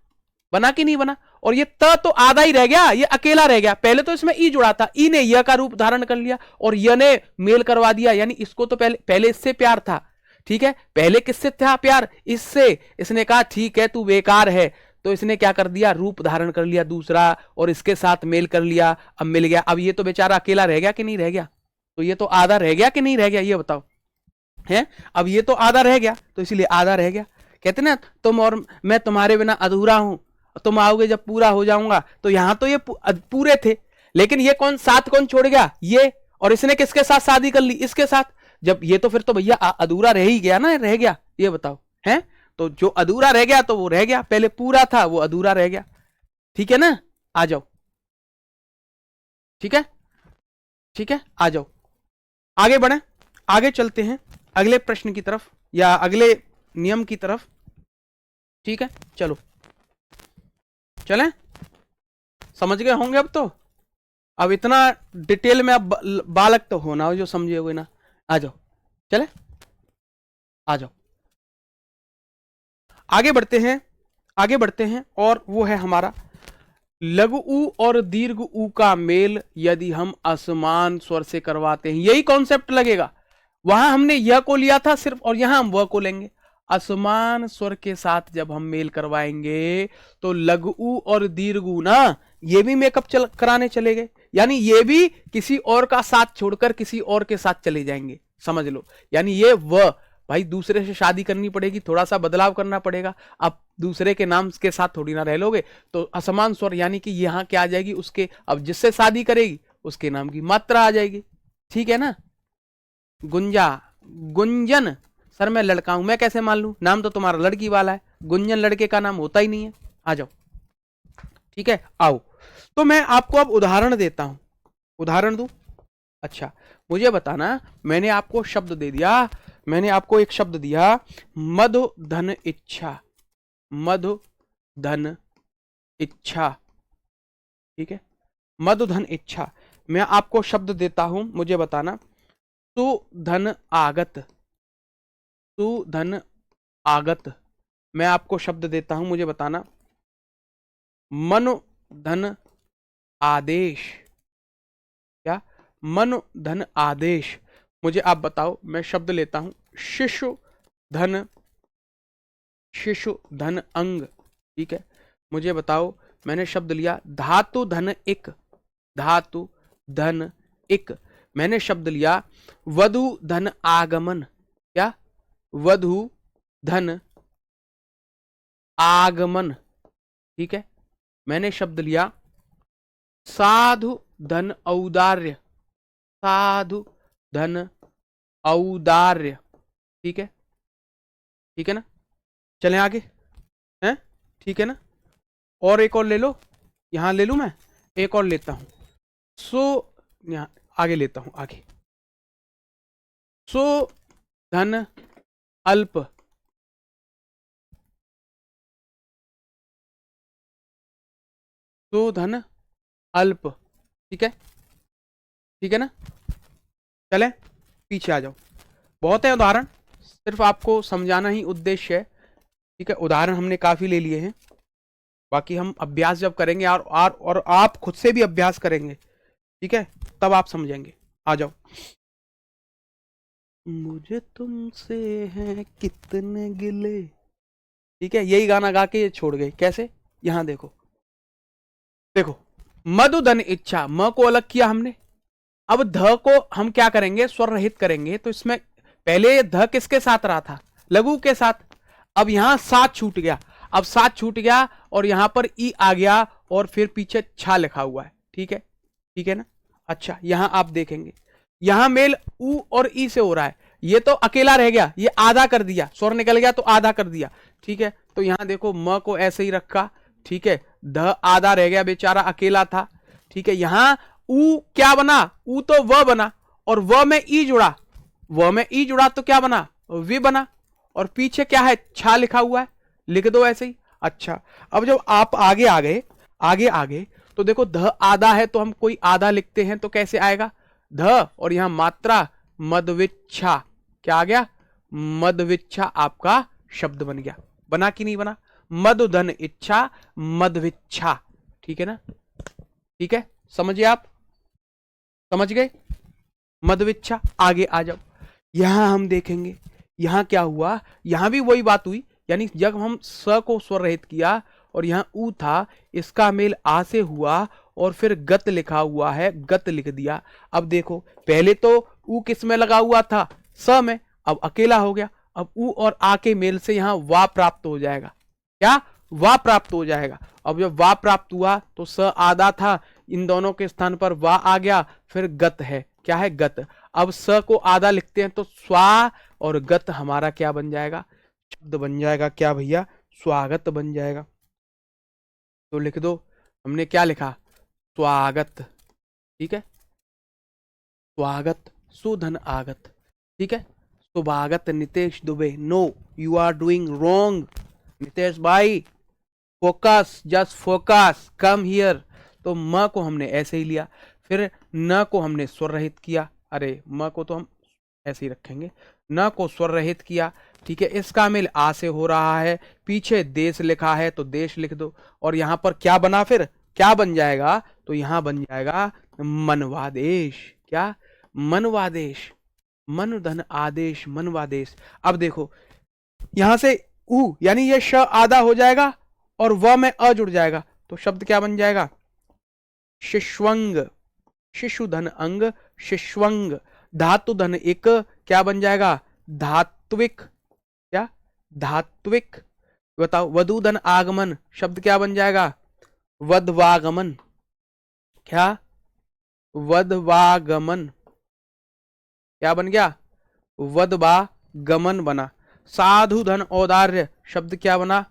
बना कि नहीं बना? और ये त तो आधा ही रह गया, ये अकेला रह गया। पहले तो इसमें ई जुड़ा था, ई ने य का रूप धारण कर लिया और य ने मेल करवा दिया, यानी इसको तो पहले इससे प्यार था। ठीक है, पहले किससे था प्यार? इससे। इसने कहा ठीक है तू बेकार है, तो इसने क्या कर दिया? रूप धारण कर लिया दूसरा, और इसके साथ मेल कर लिया, अब मिल गया। अब ये तो बेचारा अकेला रह गया कि नहीं रह गया? तो ये तो आधा रह गया कि नहीं रह गया, ये बताओ। है, अब ये तो आधा रह गया, तो इसलिए आधा रह गया। कहते ना, तुम और मैं तुम्हारे बिना अधूरा हूं, तुम आओगे जब पूरा हो जाऊंगा। तो यहां तो ये पूरे थे, लेकिन ये साथ कौन छोड़ गया? ये, और इसने किसके साथ शादी कर ली? इसके साथ। जब ये तो फिर तो भैया अधूरा रह ही गया ना, रह गया, ये बताओ। है, तो जो अधूरा रह गया तो वो रह गया, पहले पूरा था वो अधूरा रह गया। ठीक है ना? आ जाओ। ठीक है, ठीक है, आ जाओ, आगे बढ़े, आगे चलते हैं अगले प्रश्न की तरफ या अगले नियम की तरफ। ठीक है, चलो चलें। समझ गए होंगे अब तो। अब इतना डिटेल में अब बालक तो होना हो जो समझे हुए ना। आ जाओ, चले, आ जाओ, आगे बढ़ते हैं आगे बढ़ते हैं और वो है हमारा लघु ऊ और दीर्घ ऊ का मेल यदि हम असमान स्वर से करवाते हैं, यही कॉन्सेप्ट लगेगा। वहां हमने यह को लिया था सिर्फ, और यहां हम वह को लेंगे। असमान स्वर के साथ जब हम मेल करवाएंगे तो लघु ऊ और दीर्घ ऊ ना, ये भी मेकअप कराने चले गए, यानी ये भी किसी और का साथ छोड़कर किसी और के साथ चले जाएंगे, समझ लो। यानी ये वह, भाई दूसरे से शादी करनी पड़ेगी, थोड़ा सा बदलाव करना पड़ेगा। अब दूसरे के नाम के साथ थोड़ी ना रह लोगे, तो असमान स्वर यानी कि यहां क्या आ जाएगी उसके, अब जिससे शादी करेगी उसके नाम की मात्रा आ जाएगी, ठीक है ना। गुंजा, गुंजन, सर मैं लड़का हूं, मैं कैसे मान लूं, नाम तो तुम्हारा लड़की वाला है, गुंजन लड़के का नाम होता ही नहीं है। आ जाओ, ठीक है, आओ। तो मैं आपको अब उदाहरण देता हूं, उदाहरण दूं। अच्छा, मुझे बताना, मैंने आपको शब्द दे दिया, मैंने आपको एक शब्द दिया, मधु धन इच्छा, मधु धन इच्छा, ठीक है, मधु धन इच्छा। मैं आपको शब्द देता हूं, मुझे बताना, सुधन आगत, सुधन आगत। मैं आपको शब्द देता हूं, मुझे बताना, मनु धन आदेश, क्या, मनु धन आदेश। मुझे आप बताओ, मैं शब्द लेता हूं, शिशु धन, शिशु धन अंग, ठीक है। मुझे बताओ, मैंने शब्द लिया धातु धन इक, धातु धन इक। मैंने शब्द लिया वधु धन आगमन, क्या, वधु धन आगमन, ठीक है। मैंने शब्द लिया साधु धन औदार्य, साधु धन औदार्य, ठीक है, ठीक है ना। चलें आगे, हैं, ठीक है ना। और एक और ले लो, यहां ले लूं मैं, एक और लेता हूं, सो, यहां आगे लेता हूं, आगे, सो धन अल्प, सो धन अल्प, ठीक है, ठीक है ना। चले पीछे आ जाओ, बहुत है उदाहरण, सिर्फ आपको समझाना ही उद्देश्य है, ठीक है। उदाहरण हमने काफी ले लिए हैं, बाकी हम अभ्यास जब करेंगे और आप खुद से भी अभ्यास करेंगे, ठीक है, तब आप समझेंगे। आ जाओ, मुझे तुमसे हैं कितने गिले, ठीक है, यही गाना गा के ये छोड़ गए, कैसे, यहां देखो, देखो, मधुधन इच्छा, म को अलग किया हमने, अब ध को हम क्या करेंगे, स्वर रहित करेंगे, तो इसमें पहले ध किसके साथ रहा था, लघु के साथ, अब यहां साथ छूट गया, अब साथ छूट गया और यहां पर ई आ गया और फिर पीछे छा लिखा हुआ है, ठीक है, ठीक है ना। अच्छा, यहां आप देखेंगे, यहां मेल ऊ और ई से हो रहा है, ये तो अकेला रह गया, ये आधा कर दिया, स्वर निकल गया तो आधा कर दिया, ठीक है। तो यहां देखो, म को ऐसे ही रखा, ठीक है, ध आधा रह गया, बेचारा अकेला था, ठीक है। यहां ऊ क्या बना, ऊ तो व बना, और व में ई जुड़ा, व में ई जुड़ा तो क्या बना, वी बना, और पीछे क्या है, छा लिखा हुआ है, लिख दो ऐसे ही। अच्छा, अब जब आप आगे आ गए, आगे आगे, तो देखो ध आधा है तो हम कोई आधा लिखते हैं तो कैसे आएगा, ध और यहां मात्रा मदविच्छा, क्या आ गया, मदविच्छा आपका शब्द बन गया, बना कि नहीं बना, मधुधन इच्छा, मदविच्छा, ठीक है ना, ठीक है, समझिए आप, समझ गए, मदविच्छा। आगे आ जाओ, यहां हम देखेंगे, यहां क्या हुआ, यहां भी वही बात हुई, यानी जब हम स को स्वर रहित किया और यहां ऊ था, इसका मेल आ से हुआ और फिर गत लिखा हुआ है, गत लिख दिया। अब देखो, पहले तो ऊ किस में लगा हुआ था, स में, अब अकेला हो गया, अब ऊ और आ के मेल से यहां वा प्राप्त हो जाएगा, क्या, वा प्राप्त हो जाएगा। अब जब वा प्राप्त हुआ तो स आधा था, इन दोनों के स्थान पर वा आ गया, फिर गत है, क्या है, गत। अब स को आधा लिखते हैं तो स्वा और गत हमारा क्या बन जाएगा, शब्द बन जाएगा, क्या भैया, स्वागत बन जाएगा। तो लिख दो, हमने क्या लिखा, स्वागत, ठीक है, स्वागत, सुधन आगत, ठीक है, सुभागत Nitesh Dubey, no you are doing wrong Nitesh भाई, focus, just focus, come here. तो म को हमने ऐसे ही लिया, फिर न को हमने स्वर रहित किया, अरे म को तो हम ऐसे ही रखेंगे, न को स्वर रहित किया, ठीक है। इसका मेल आ से हो रहा है, पीछे देश लिखा है तो देश लिख दो, और यहां पर क्या बना, फिर क्या बन जाएगा, तो यहां बन जाएगा मनवादेश। क्या, मनवादेश, मन धन आदेश, मनवादेश। अब देखो यहां से उ यानी ये श आधा हो जाएगा और व में अ जुड़ जाएगा, तो शब्द क्या बन जाएगा, शिश्वंग, शिशु धन अंग, शिश्वंग। धातु धन एक, क्या बन जाएगा, धात्विक। क्या, धात्विक। बताओ, वधु धन आगमन, शब्द क्या बन जाएगा, वधवागमन। क्या, वधवागमन। क्या बन गया, वधवागमन बना। साधु धन औदार्य, शब्द क्या बना,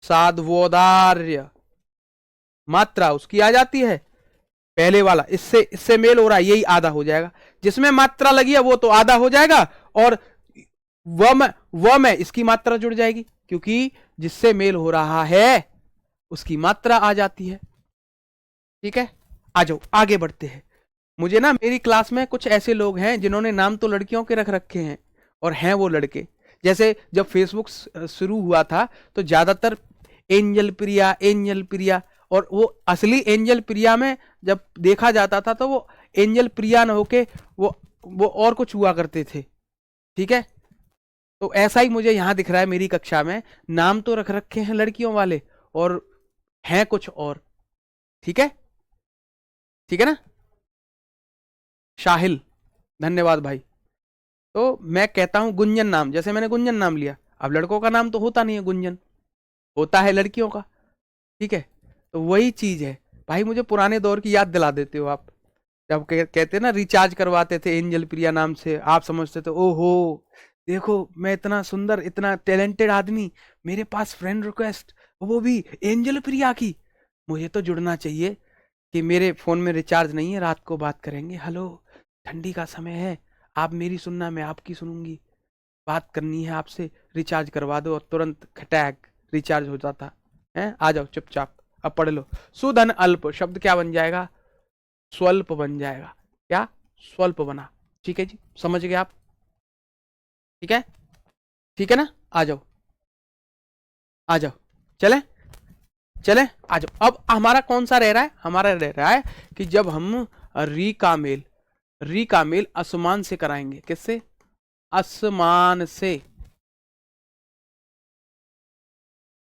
साध्वोदार्य। मात्रा उसकी आ जाती है, पहले वाला इससे इससे मेल हो रहा है, यही आधा हो जाएगा। जिसमें मात्रा लगी है वो तो आधा हो जाएगा, और व में इसकी मात्रा जुड़ जाएगी, क्योंकि जिससे मेल हो रहा है उसकी मात्रा आ जाती है। ठीक है, आ जाओ आगे बढ़ते हैं। मुझे ना, मेरी क्लास में कुछ ऐसे लोग हैं जिन्होंने नाम तो लड़कियों के रख रखे हैं और हैं वो लड़के। जैसे जब फेसबुक शुरू हुआ था तो ज्यादातर एंजल प्रिया, एंजल प्रिया, और वो असली एंजल प्रिया में जब देखा जाता था तो वो एंजल प्रिया न होके वो और कुछ हुआ करते थे। ठीक है, तो ऐसा ही मुझे यहां दिख रहा है मेरी कक्षा में, नाम तो रख रखे हैं लड़कियों वाले और हैं कुछ और। ठीक है, ठीक है ना। शाहिल, धन्यवाद भाई। तो मैं कहता हूं गुंजन नाम, जैसे मैंने गुंजन नाम लिया, अब लड़कों का नाम तो होता नहीं है गुंजन, होता है लड़कियों का। ठीक है, तो वही चीज है भाई। मुझे पुराने दौर की याद दिला देते हो आप, जब कहते ना रिचार्ज करवाते थे एंजल प्रिया नाम से, आप समझते थे ओहो देखो मैं इतना सुंदर, इतना टैलेंटेड आदमी, मेरे पास फ्रेंड रिक्वेस्ट, वो भी एंजल प्रिया की। मुझे तो जुड़ना चाहिए कि मेरे फोन में रिचार्ज नहीं है, रात को बात करेंगे, हेलो ठंडी का समय है, आप मेरी सुनना, मैं आपकी सुनूंगी, बात करनी है आपसे, रिचार्ज करवा दो, और तुरंत खटैक रिचार्ज हो जाता है। आ जाओ चुपचाप, अब पढ़ लो। सुधन अल्प, शब्द क्या बन जाएगा, स्वल्प बन जाएगा। क्या, स्वल्प बना। ठीक है जी, समझ गए आप। ठीक है, ठीक है ना। आ जाओ, आ जाओ, चले चले, आ जाओ। अब हमारा कौन सा रह रहा है, हमारा रह रहा है कि जब हम री का मेल, री का मेल असमान से कराएंगे। किससे, असमान से,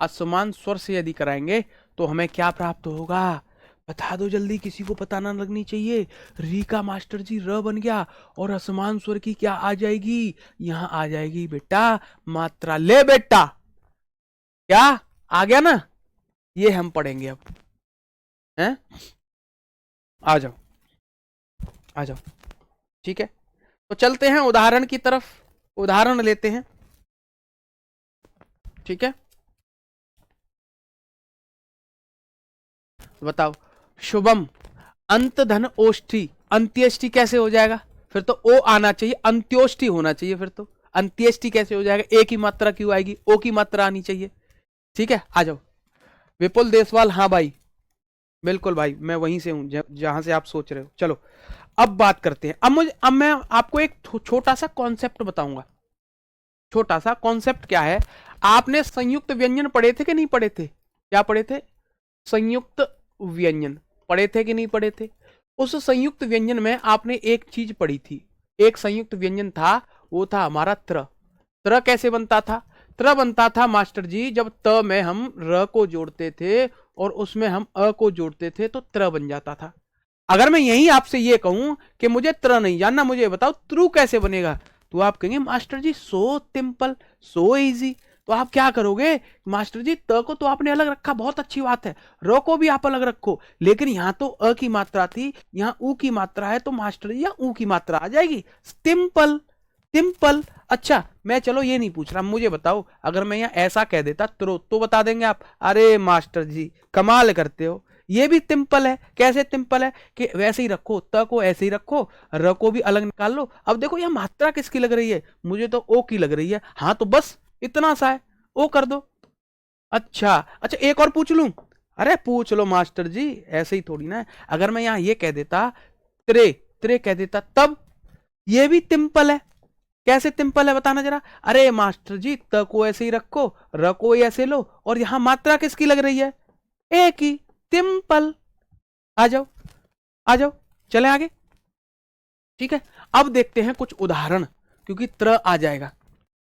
असमान स्वर से यदि कराएंगे तो हमें क्या प्राप्त होगा, बता दो जल्दी, किसी को पता ना लगनी चाहिए। री का मास्टर जी र बन गया, और असमान स्वर की क्या आ जाएगी, यहां आ जाएगी बेटा मात्रा। ले बेटा, क्या आ गया ना, ये हम पढ़ेंगे अब, हैं। आ जाओ, आ जाओ। ठीक है, तो चलते हैं उदाहरण की तरफ, उदाहरण लेते हैं। ठीक है, बताओ, शुभम, अंत धन ओष्ठी, अंत्येष्टि कैसे हो जाएगा, फिर तो ओ आना चाहिए, अंत्योष्टि होना चाहिए, फिर तो अंत्येष्टि कैसे हो जाएगा, ए की मात्रा क्यों आएगी, ओ की मात्रा आनी चाहिए। ठीक है, आ जाओ। विपुल देसवाल, हाँ भाई, बिल्कुल भाई, मैं वहीं से हूं जहां से आप सोच रहे हो। चलो अब बात करते हैं। अब मैं आपको एक छोटा सा कॉन्सेप्ट बताऊंगा। छोटा सा कॉन्सेप्ट क्या है, आपने संयुक्त व्यंजन पढ़े थे कि नहीं पढ़े थे, क्या पढ़े थे, संयुक्त व्यंजन पढ़े थे कि नहीं पढ़े थे। उस संयुक्त व्यंजन में आपने एक चीज पढ़ी थी, एक संयुक्त व्यंजन था, वो था हमारा त्र। त्र कैसे बनता था, त्र बनता था मास्टर जी जब त में हम र को जोड़ते थे और उसमें हम अ को जोड़ते थे तो त्र बन जाता था। अगर मैं यही आपसे ये कहूं कि मुझे त्र नहीं जानना, मुझे बताओ त्रु कैसे बनेगा, तो आप कहेंगे मास्टर जी सो सिंपल, सो इजी। तो आप क्या करोगे, मास्टर जी त को तो आपने अलग रखा, बहुत अच्छी बात है, र को भी आप अलग रखो, लेकिन यहां तो अ की मात्रा थी, यहां उ की मात्रा है, तो मास्टर जी यहां उ की मात्रा आ जाएगी। Simple, simple. अच्छा मैं चलो ये नहीं पूछ रहा, मुझे बताओ अगर मैं यहाँ ऐसा कह देता तो बता देंगे आप, अरे मास्टर जी कमाल करते हो। ये भी सिंपल है, कैसे सिंपल है कि वैसे ही रखो, त को ऐसे ही रखो, र को भी अलग निकाल लो। अब देखो यह मात्रा किसकी लग रही है, मुझे तो ओ की लग रही है, हाँ तो बस इतना सा है, ओ कर दो। अच्छा अच्छा, एक और पूछ लूं, अरे पूछ लो मास्टर जी, ऐसे ही थोड़ी ना है। अगर मैं यहां ये कह देता त्रे, त्रे कह देता, तब ये भी सिंपल है, कैसे टिम्पल है बताना जरा। अरे मास्टर जी त को ऐसे ही रखो, र को ऐसे लो, और यहां मात्रा किसकी लग रही है, ए की, टिम्पल। आ जाओ आ जाओ, चले आगे। ठीक है, अब देखते हैं कुछ उदाहरण, क्योंकि त्र आ जाएगा,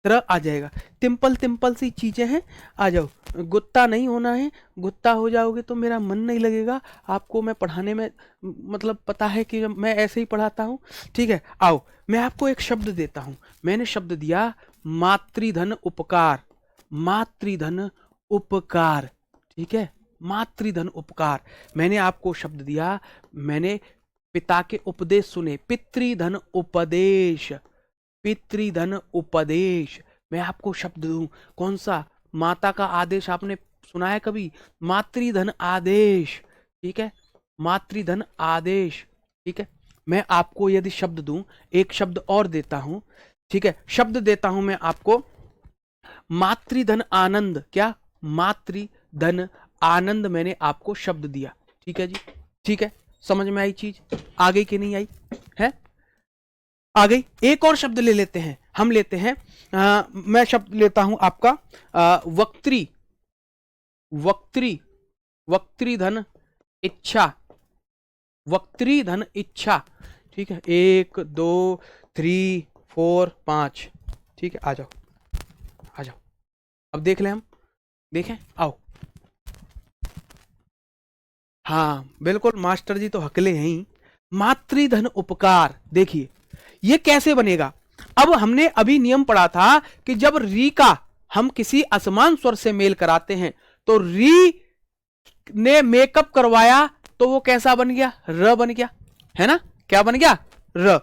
त्र आ जाएगा। टिम्पल टिम्पल सी चीजें हैं, आ जाओ। गुत्ता नहीं होना है, गुत्ता हो जाओगे तो मेरा मन नहीं लगेगा। आपको मैं पढ़ाने में मतलब पता है कि मैं ऐसे ही पढ़ाता हूँ। ठीक है, आओ मैं आपको एक शब्द देता हूँ। मैंने शब्द दिया मातृधन उपकार, मातृधन उपकार। ठीक है, मातृधन उपकार। मैंने आपको शब्द दिया, मैंने पिता के उपदेश सुने, पितृधन उपदेश, पितृधन उपदेश। मैं आपको शब्द दूं, कौन सा, माता का आदेश आपने सुना है कभी, मातृधन आदेश। ठीक है, मातृधन आदेश। ठीक है, मैं आपको यदि शब्द दूं, एक शब्द और देता हूं। ठीक है, शब्द देता हूं मैं आपको, मातृधन आनंद। क्या, मातृधन आनंद, मैंने आपको शब्द दिया। ठीक है जी, ठीक है, समझ में आई चीज, आ गई कि नहीं आई है, आ गई। एक और शब्द ले लेते हैं, हम लेते हैं मैं शब्द लेता हूं आपका वक्त्री, वक्त्री, वक्तृधन इच्छा, वक्तृधन इच्छा। ठीक है, 1 2 3 4 5। ठीक है, आ जाओ आ जाओ, अब देख ले, हम देखें, आओ। हाँ बिल्कुल, मास्टर जी तो हकले हैं ही। मातृधन उपकार, देखिए ये कैसे बनेगा। अब हमने अभी नियम पढ़ा था कि जब री का हम किसी असमान स्वर से मेल कराते हैं, तो री ने मेकअप करवाया तो वो कैसा बन गया, र बन गया, है ना, क्या बन गया, र।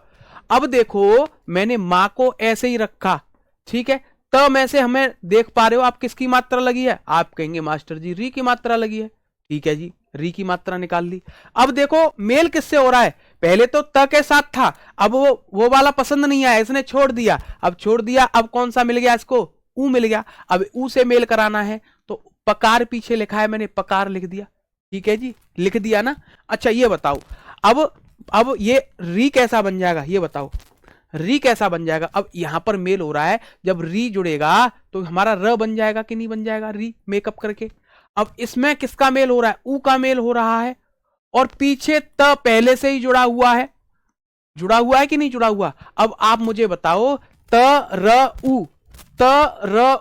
अब देखो मैंने मां को ऐसे ही रखा, ठीक है, त में से हमें देख पा रहे हो आप किसकी मात्रा लगी है, आप कहेंगे मास्टर जी री की मात्रा लगी है। ठीक है जी, री की मात्रा निकाल ली। अब देखो मेल किससे हो रहा है, पहले तो त के साथ था, अब वो वाला पसंद नहीं आया, इसने छोड़ दिया। अब छोड़ दिया, अब कौन सा मिल गया इसको, ऊ मिल गया। अब ऊ से मेल कराना है तो पकार पीछे लिखा है, मैंने पकार लिख दिया। ठीक है जी, लिख दिया ना। अच्छा ये बताओ, अब ये री कैसा बन जाएगा, ये बताओ री कैसा बन जाएगा। अब यहां पर मेल हो रहा है, जब री जुड़ेगा तो हमारा र बन जाएगा कि नहीं बन जाएगा, री मेकअप करके। अब इसमें किसका मेल हो रहा है, ऊ का मेल हो रहा है, और पीछे त पहले से ही जुड़ा हुआ है, जुड़ा हुआ है कि नहीं जुड़ा हुआ। अब आप मुझे बताओ, त र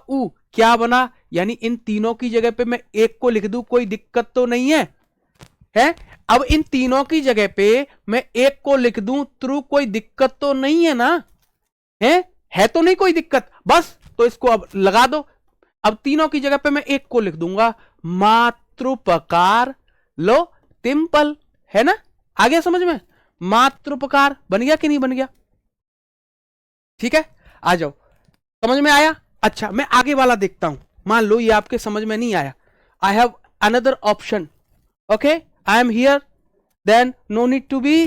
उ क्या बना, यानी इन तीनों की जगह पे मैं एक को लिख दूं, कोई दिक्कत तो नहीं है, है। अब इन तीनों की जगह पे मैं एक को लिख दूं त्रू, कोई दिक्कत तो नहीं है ना, है तो नहीं कोई दिक्कत, बस तो इसको अब लगा दो। अब तीनों की जगह पे मैं एक को लिख दूंगा, मातृपकार, लो टिम्पल, है ना, आ गया समझ में, मातृपकार बन गया कि नहीं बन गया। ठीक है, आ जाओ, समझ में आया। अच्छा मैं आगे वाला देखता हूं, मान लो ये आपके समझ में नहीं आया, I have another option, okay, I am here, then no need to be,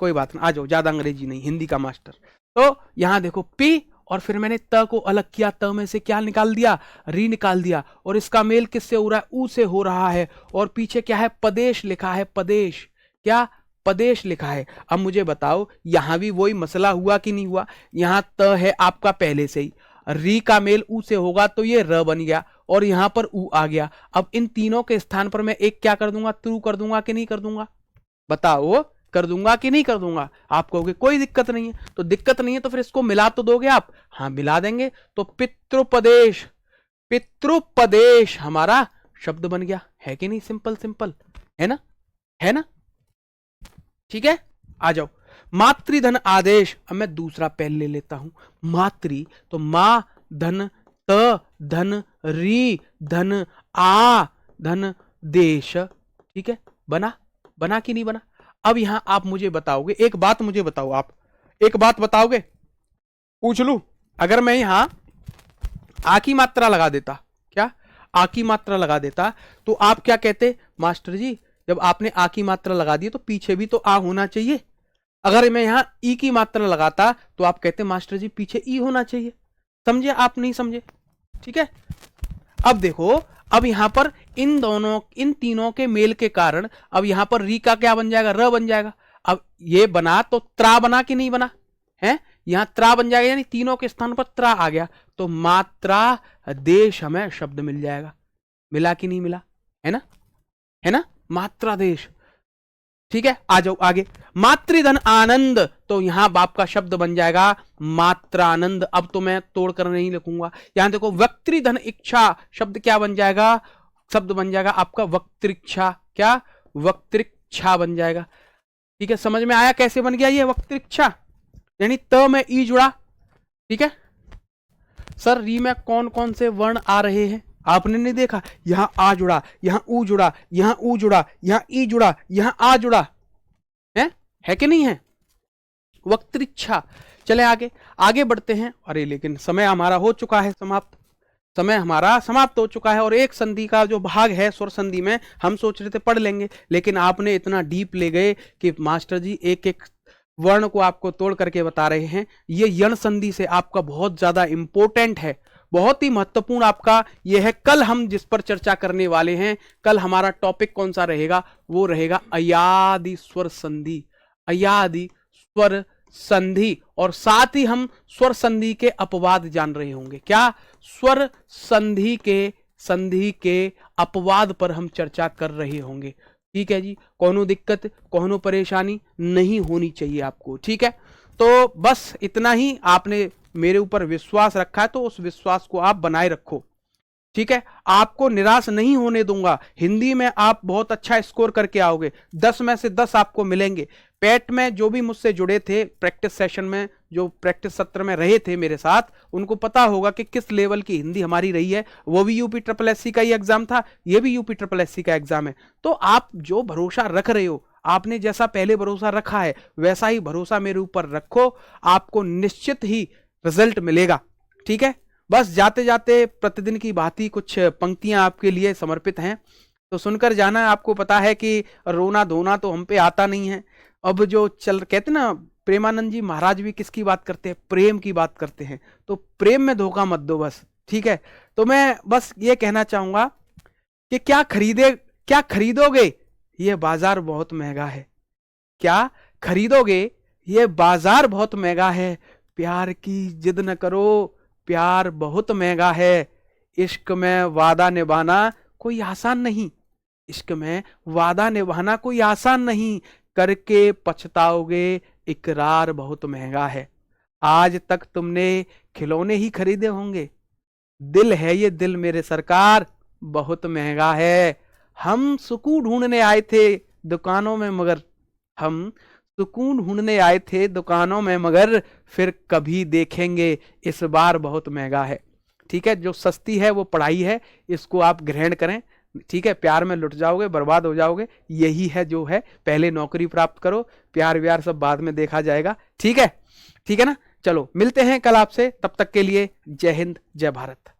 कोई बात ना, आ जाओ, ज्यादा अंग्रेजी नहीं, हिंदी का मास्टर। तो यहां देखो पी, और फिर मैंने त को अलग किया, त में से क्या निकाल दिया, री निकाल दिया, और इसका मेल किससे हो रहा है, ऊ से हो रहा है, और पीछे क्या है, पदेश लिखा है, पदेश, क्या, पदेश लिखा है। अब मुझे बताओ यहां भी वही मसला हुआ कि नहीं हुआ, यहां त है आपका पहले से ही, री का मेल ऊ से होगा तो ये र बन गया, और यहां पर ऊ आ गया। अब इन तीनों के स्थान पर मैं एक क्या कर दूंगा, त्रू कर दूंगा कि नहीं कर दूंगा, बताओ, कर दूंगा कि नहीं कर दूंगा। आप कहोगे कोई दिक्कत नहीं है, तो दिक्कत नहीं है तो फिर इसको मिला तो दोगे आप, हाँ मिला देंगे। तो पितृपदेश, पितृपदेश हमारा शब्द बन गया, है कि नहीं, सिंपल सिंपल, है ना, है ना। ठीक है, आ जाओ, मातृधन आदेश। अब मैं दूसरा पहले ले लेता हूं, मातृ, तो मा धन त धन री धन आ धन देश। ठीक है, बना, बना कि नहीं बना। अब यहां आप मुझे बताओगे, एक बात मुझे बताओ, आप एक बात बताओगे, पूछ लू, अगर मैं यहां आ की मात्रा लगा देता, क्या आ की मात्रा लगा देता, तो आप क्या कहते, मास्टर जी जब आपने आ की मात्रा लगा दी तो पीछे भी तो आ होना चाहिए। अगर मैं यहां ई की मात्रा लगाता तो आप कहते मास्टर जी पीछे ई होना चाहिए। समझे, आप नहीं समझे। ठीक है, अब देखो, अब यहां पर इन दोनों, इन तीनों के मेल के कारण अब यहां पर री का क्या बन जाएगा, र बन जाएगा। अब ये बना तो त्रा बना कि नहीं बना, है, यहां त्रा बन जाएगा, यानी तीनों के स्थान पर त्रा आ गया, तो मात्रा देश हमें शब्द मिल जाएगा। मिला कि नहीं मिला? है ना, है ना, मात्रा देश। ठीक है, आ जाओ आगे। मातृधन आनंद, तो यहां बाप का शब्द बन जाएगा मात्रानंद। अब तो मैं तोड़कर नहीं लिखूंगा, यहां देखो वक्तृधन इच्छा, शब्द क्या बन जाएगा? शब्द बन जाएगा आपका वक्तृक्षा। क्या? वक्तृक्षा बन जाएगा। ठीक है, समझ में आया कैसे बन गया ये वक्तृक्षा? यानी त में ई जुड़ा। ठीक है सर, री में कौन कौन से वर्ण आ रहे हैं आपने नहीं देखा? यहां आ जुड़ा, यहां ऊ जुड़ा, यहां ऊ जुड़ा, यहां ई जुड़ा, यहां आ जुड़ा, है कि नहीं है? वक्तृक्षा। चले आगे, आगे बढ़ते हैं। अरे लेकिन समय हमारा हो चुका है समाप्त, समय हमारा समाप्त हो चुका है। और एक संधि का जो भाग है स्वर संधि में, हम सोच रहे थे पढ़ लेंगे, लेकिन आपने इतना डीप ले गए कि मास्टर जी एक एक वर्ण को आपको तोड़ करके बता रहे हैं। ये यण संधि से आपका बहुत ज्यादा इंपॉर्टेंट है, बहुत ही महत्वपूर्ण आपका ये है। कल हम जिस पर चर्चा करने वाले हैं, कल हमारा टॉपिक कौन सा रहेगा? वो रहेगा अयादि स्वर संधि, अयादि स्वर संधि। और साथ ही हम स्वर संधि के अपवाद जान रहे होंगे। क्या? स्वर संधि के अपवाद पर हम चर्चा कर रहे होंगे। ठीक है जी, कोनो दिक्कत, कोनो परेशानी नहीं होनी चाहिए आपको। ठीक है, तो बस इतना ही। आपने मेरे ऊपर विश्वास रखा है तो उस विश्वास को आप बनाए रखो। ठीक है, आपको निराश नहीं होने दूंगा। हिंदी में आप बहुत अच्छा स्कोर करके आओगे, 10 में से 10 आपको मिलेंगे। पेट में जो भी मुझसे जुड़े थे प्रैक्टिस सेशन में, जो प्रैक्टिस सत्र में रहे थे मेरे साथ, उनको पता होगा कि किस लेवल की हिंदी हमारी रही है। वो भी यूपी ट्रिपल एससी का ही एग्जाम था, ये भी यूपी ट्रिपल एससी का एग्जाम है। तो आप जो भरोसा रख रहे हो, आपने जैसा पहले भरोसा रखा है वैसा ही भरोसा मेरे ऊपर रखो, आपको निश्चित ही रिजल्ट मिलेगा। ठीक है, बस जाते जाते प्रतिदिन की भांति कुछ पंक्तियां आपके लिए समर्पित हैं, तो सुनकर जाना। आपको पता है कि रोना धोना तो हम पे आता नहीं है। अब जो कहते ना, प्रेमानंद जी महाराज भी किसकी बात करते हैं? प्रेम की बात करते हैं। तो प्रेम में धोखा मत दो बस। ठीक है, तो मैं बस ये कहना चाहूंगा कि क्या खरीदोगे? ये बाजार बहुत महंगा है। क्या खरीदोगे? ये बाजार बहुत महंगा है। प्यार की जिद न करो, प्यार बहुत महंगा है। इश्क में वादा निभाना कोई आसान नहीं, इश्क में वादा निभाना कोई आसान नहीं। करके पछताओगे, इकरार बहुत महंगा है। आज तक तुमने खिलौने ही खरीदे होंगे, दिल है ये दिल मेरे सरकार बहुत महंगा है। हम सुकून ढूंढने आए थे दुकानों में मगर, हम सुकून ढूंढने आए थे दुकानों में मगर, फिर कभी देखेंगे इस बार बहुत महंगा है। ठीक है, जो सस्ती है वो पढ़ाई है, इसको आप ग्रहण करें। ठीक है, प्यार में लुट जाओगे, बर्बाद हो जाओगे। यही है जो है, पहले नौकरी प्राप्त करो, प्यार व्यार सब बाद में देखा जाएगा। ठीक है, ठीक है ना। चलो मिलते हैं कल आपसे, तब तक के लिए जय हिंद जय भारत।